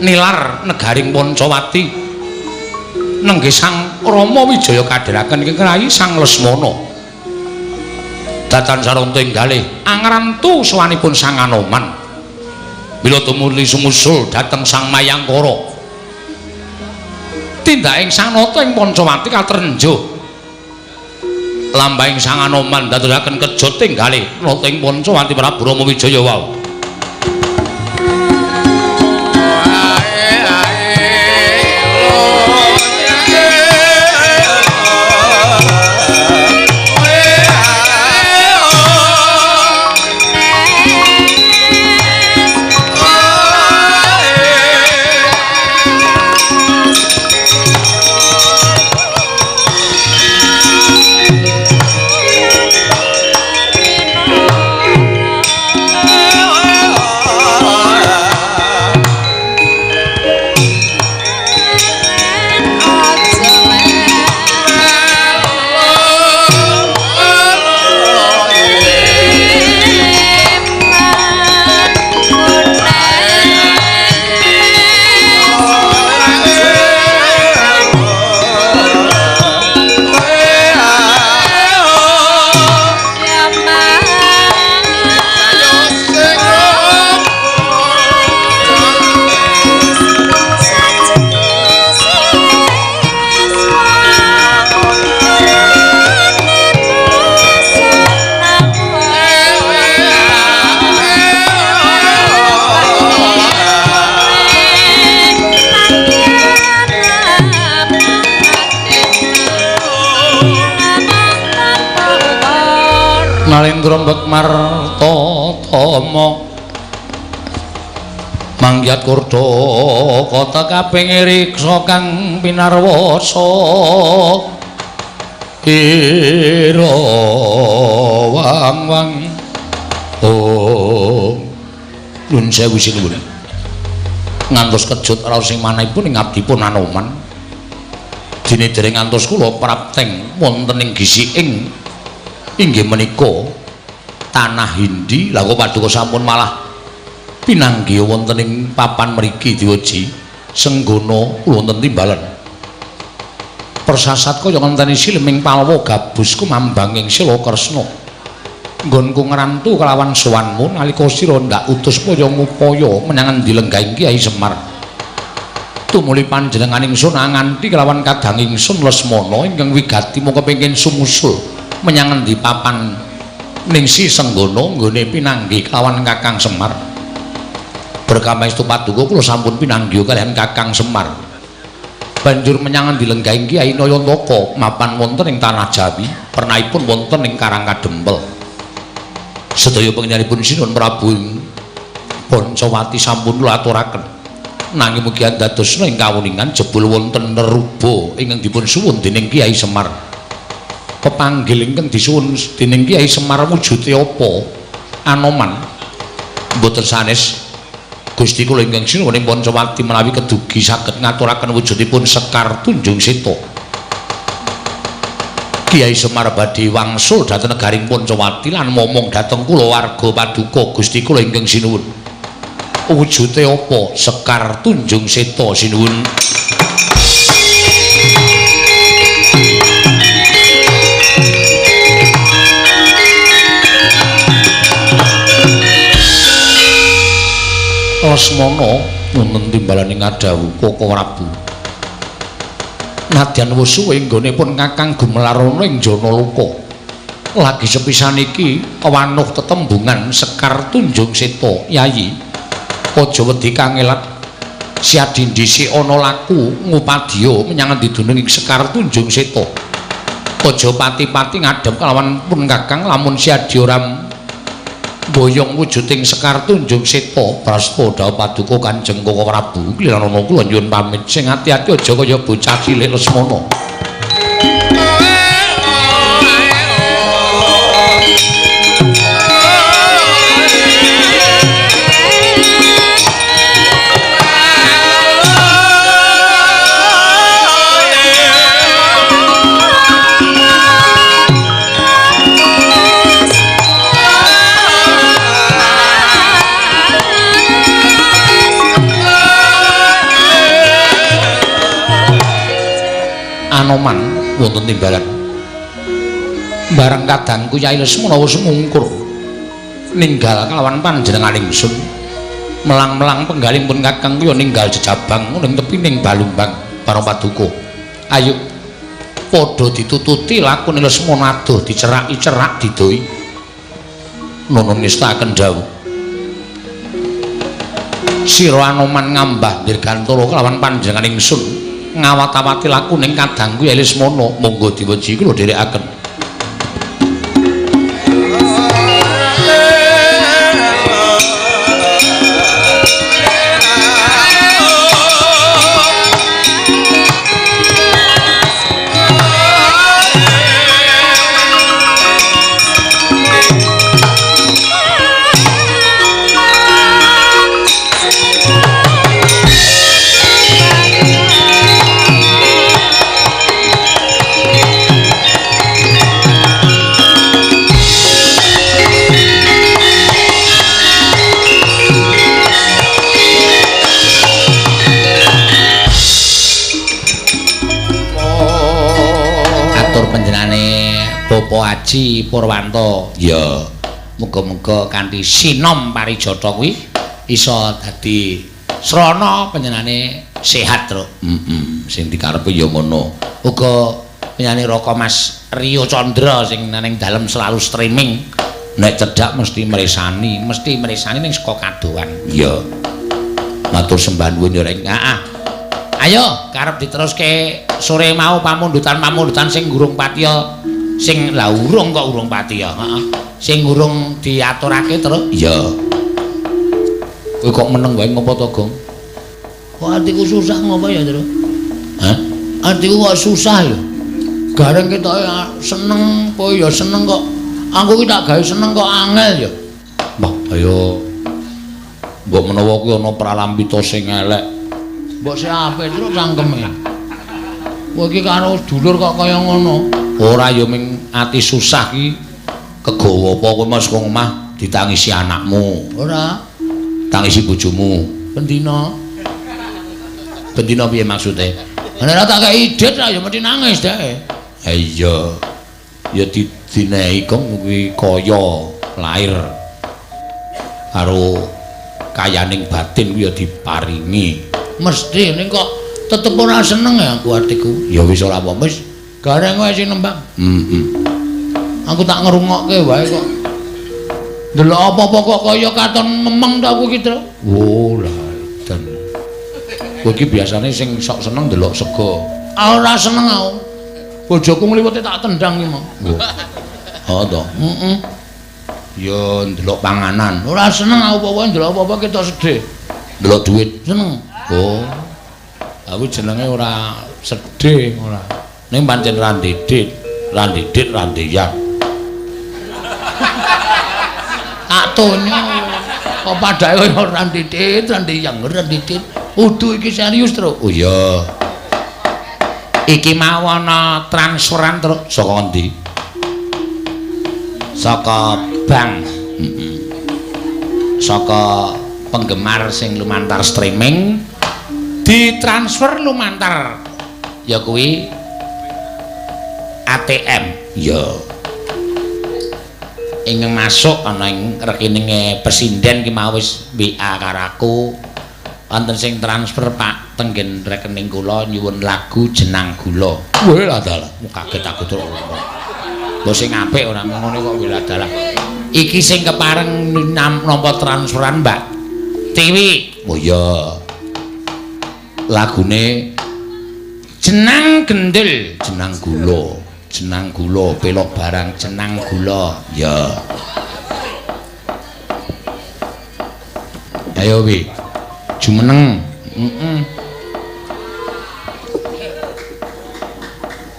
nilar negaring Pancawati nenggih Sang Rama Wijaya kadhiraken ing Rayi Sang Lesmana. Datan saranta enggalih angrantu sowanipun Sang Anoman. Mila tumuli sumusul dhateng Sang Mayangkara. Tindaking Sang Nata ing Pancawati katrenjo lambahing Sang Anoman dadosaken kejot enggalih nata ing Pancawati Prabu Rama Wijaya wau. Nalendra Martatama manggiat kurda kota kaping riksa kang pinarwasa ira wang-wang nun sewu sing nuwun ngantos kejut raos sing manahipun ing abdipun Anoman dene dereng ngantos kula prapteng wonten ing gisiking inggih menika tanah Hindi. Lah kok paduka sampun malah pinanggih wonten ing papan mriki diwaji senggana kula wonten timbalan persasat kaya ngenteni sileming palwa gabus kumambang ing Sila Kresna nggonku ngrantu kelawan sowanmu nalika sira ndak utus paya ngupaya menyang endi lenggahing Kyai Semar tumuli panjenengan ingsun nganti kelawan kadang ingsun Lesmana ingkang wigati mung kepengin sumusul menyang endi papan ning si senggana nggone pinanggih kelawan Kakang Semar. Berkamaestu paduka kula sampun pinanggih kaliyan Kakang Semar. Banjur menyang endi lenggahing Kyai Nayantaka mapan wonten ing tanah Jawi, pernahipun wonten ing Karangkadempel. Sedaya panjenenganipun sinuwun Prabu Pancawati sampun kula aturaken. Nanging mugi andadosna ing kawuningan jebul wonten neruba ingkang dipun suwun dening Kyai Semar. Pepanggil ingkang disuwun dening Kyai Semar wujude apa? Anoman. Mboten sanes Gusti kula ingkang sinuwun ing Pancawati menawi kedugi saged ngaturaken wujudipun Sekar Tunjung Seta. Kyai Semar badhe wangsul dhateng negaring Pancawati lan momong dhateng kula warga paduka Gusti kula ingkang sinuwun. Wujude apa? Sekar Tunjung Seta sinuwun. Lesmana wonten timbalaning Adawu Koko Prabu. Nadyan wusuh ing nggonipun Kakang Gumelarana ing Janaloka. Lagi sepisan iki wanuh tetembungan Sekar Tunjung Seta, Yayi. Aja wedi kangelat. Siadi dhisik ana laku ngupadya menyang endi dunung ing Sekar Tunjung Seta. Aja pati-pati ngadhep kelawan pun Kakang lamun siadi ora boyong wujuding Sekar Tunjung Seta. Prasta dawuh paduka Kanjeng Koko Prabu Kliranana kula nyuwun pamit sing ati-ati aja kaya bocah cilik Lesmana. Anoman wonten timbalan bareng kadangku Kyai Lesmana wis mungkur ninggal kalawan panjenengan ingsun melang-melang penggalipun Kakang kuwi ninggal jejabang ning tepining Balumbang para paduka. Ayo padha ditututi lakune Lesmana adoh diceraki-cerak didoi nunun ngestaken dawuh sira Anoman ngambah dirgantara kelawan panjenengan ingsun ngawat-awati lakuning kadangku Kyai Lesmana monggo diweji kula dherekaken. Bapak Haji Purwanto. Ya, muga-muga kanthi sinom parijata kuwi iso dadi srana panjenengane sehat, Truk. Sing dikarepe ya ngono. Uga penyanyi Raka Mas Rio Condra sing ning dalem selalu streaming. Nek cedhak mesti mresani ning saka kadohan. Iya. Matur sembah nuwun ya Reng. Ayo karep diteruske sore mau pamundutan sing gurung patiya. Sing lah urung kok urung pati ya. Sing urung diaturake terus. Iya. Kowe kok meneng wae ngopo to, Gong? Kok atiku susah ngopo ya, Tru? Hah? Atiku kok susah ya. Gareng ketoke seneng apa ya seneng kok. Aku ki tak gawe seneng kok angel ya. Mbah, ayo. Mbok menawa kuwi ana pralambita sing elek. Mbok sik apik terus cangkeme. Kowe iki karo dulur kok kaya ngono. Ora ya ming ati susah ki kegawa apa kowe mas kok omah ditangisi anakmu. Ora. Tangisi bojomu. Bendina. Bendina piye maksude? Nek tak kei idit ya mesti nangis deh. Ha iya. Ya dinehi kong kuwi kaya lair karo kayaning batin kuwi ya diparingi. Mesti ning kok tetep ora seneng ya aku atiku. Ya wis ora apa-apa wis. Gareng wae sing nembang. Heeh. Aku tak ngrungokke wae kok. Delok apa-apa kok kaya katon memeng ta aku iki, Tru. Oh, lah dan kowe iki biasane sing sok seneng delok sego. Ora seneng aku. Bojoku ngliwete tak tendang iki mau. Oh, to. Heeh. Ya ndelok panganan. Ora seneng aku apa-apa ndelok apa-apa ketok sedih. Ndelok duit. Seneng. Oh. Aku jenenge ora sedih ora. Ning pancen ra ndidit, ra ndeyak. Tak tonyo. Kok padake kaya ora ndidit, ra ndidit. Udu iki serius, Tru. Oh iya. Iki mau ana transferan terus saka endi? Saka bank. Heeh. Saka penggemar sing lumantar streaming ditransfer lumantar ya kuwi ATM. Ya. Ingkang masuk ana ing rekeninge presiden ki mau wis WA karo aku. Wonten sing transfer Pak tenggen rekening kula nyuwun lagu Jenang Gula. Weh lah dalah, kaget aku terus. Lho sing apik ora ngono kok weh lah dalah. Iki sing kepareng nampa transferan Mbak Tiwi. Oh iya. Lagune Jenang Gendel, Jenang Gula. Jenang Gula, pelok barang Jenang Gula. Ya. Ayo wi. Jumeneng.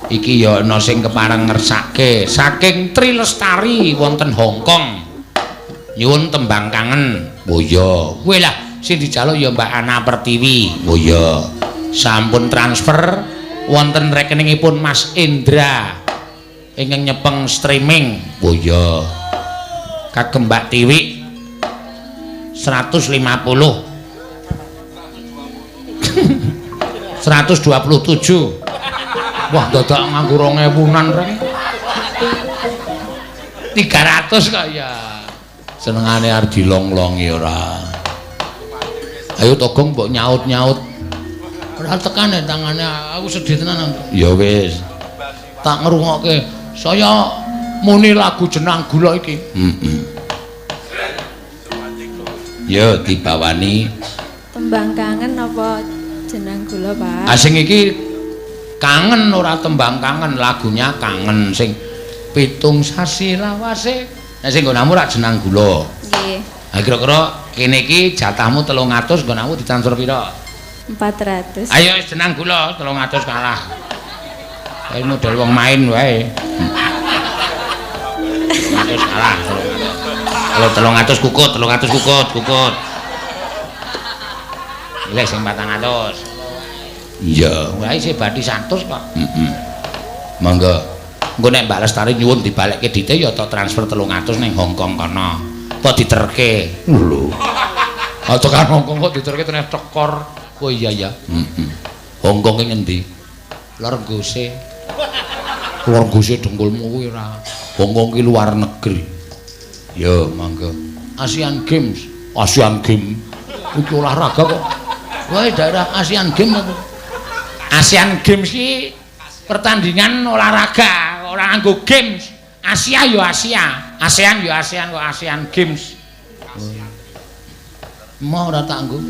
Iki ya ana sing kepareng ngersake saking Tri Lestari wonten Hongkong. Nyuwun tembang kangen. Oh iya. Kowe lah sing dijaluk ya Mbak Ana Pertiwi. Oh iya. Sampun transfer wonten rekeningipun Mas Indra ingkang nyepeng streaming. Oh iya. Kagem Mbak Tiwi 150 127. Wah, dadak nganggo 2000-an reng. 300 kok ya. Senengane arep dilong-longi ora. Ayo Togong mbok nyaut-nyaut. Ora tekane tangane aku sedih tenan. Ya wis. Tak ngrungokke. Saya muni lagu Jenang Gula iki. Heeh. Ya dibawani Tembang kangen apa Jenang Gula, Pak? Asing iki kangen ora tembang kangen, lagunya kangen sing pitung sasi lawase. Nek sing nggonamu rak Jenang Gula. Nggih. Ha kira-kira kene iki jatahmu 300 nggonamu ditransfer pira? 400. Ayo Jenang Gula 300 kalah. Kae model wong main wae. 300 kalah. Kalau 300 kukut. Lek sing 400. Iya, wae isih bathi 100 kok. Heeh. Monggo. Engko nek Mbak Lestari nyuwun dibalekke dite ya ta transfer 300 ning Hongkong kono. Apa diterke? Lho. Ah tekan Hongkong kok diterke tenan cekor. Oh iya ya. Heeh. Hongkong ki ngendi? Lor Gose. Lor Gose dengkulmu kuwi ora. Hongkong ki luar negeri. Ya, monggo. Asian Games. Asian Games. Iki olahraga kok. Wae daerah Asian Games apa? Asian Games ki pertandingan olahraga, ora nganggo games. Asia yo Asia, ASEAN yo ASEAN kok Asian Games. Mau ora tak nggo.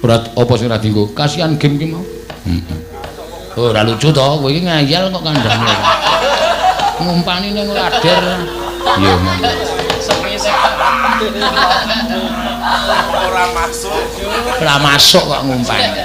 Ora apa sing ora dienggo? Kasihan game ki mau. Heeh. Oh, ora lucu to, kowe iki ngayal kok kandhane. Ngumpani ning lader. Iya, monggo. Ora masuk Ora masuk kok ngumpani.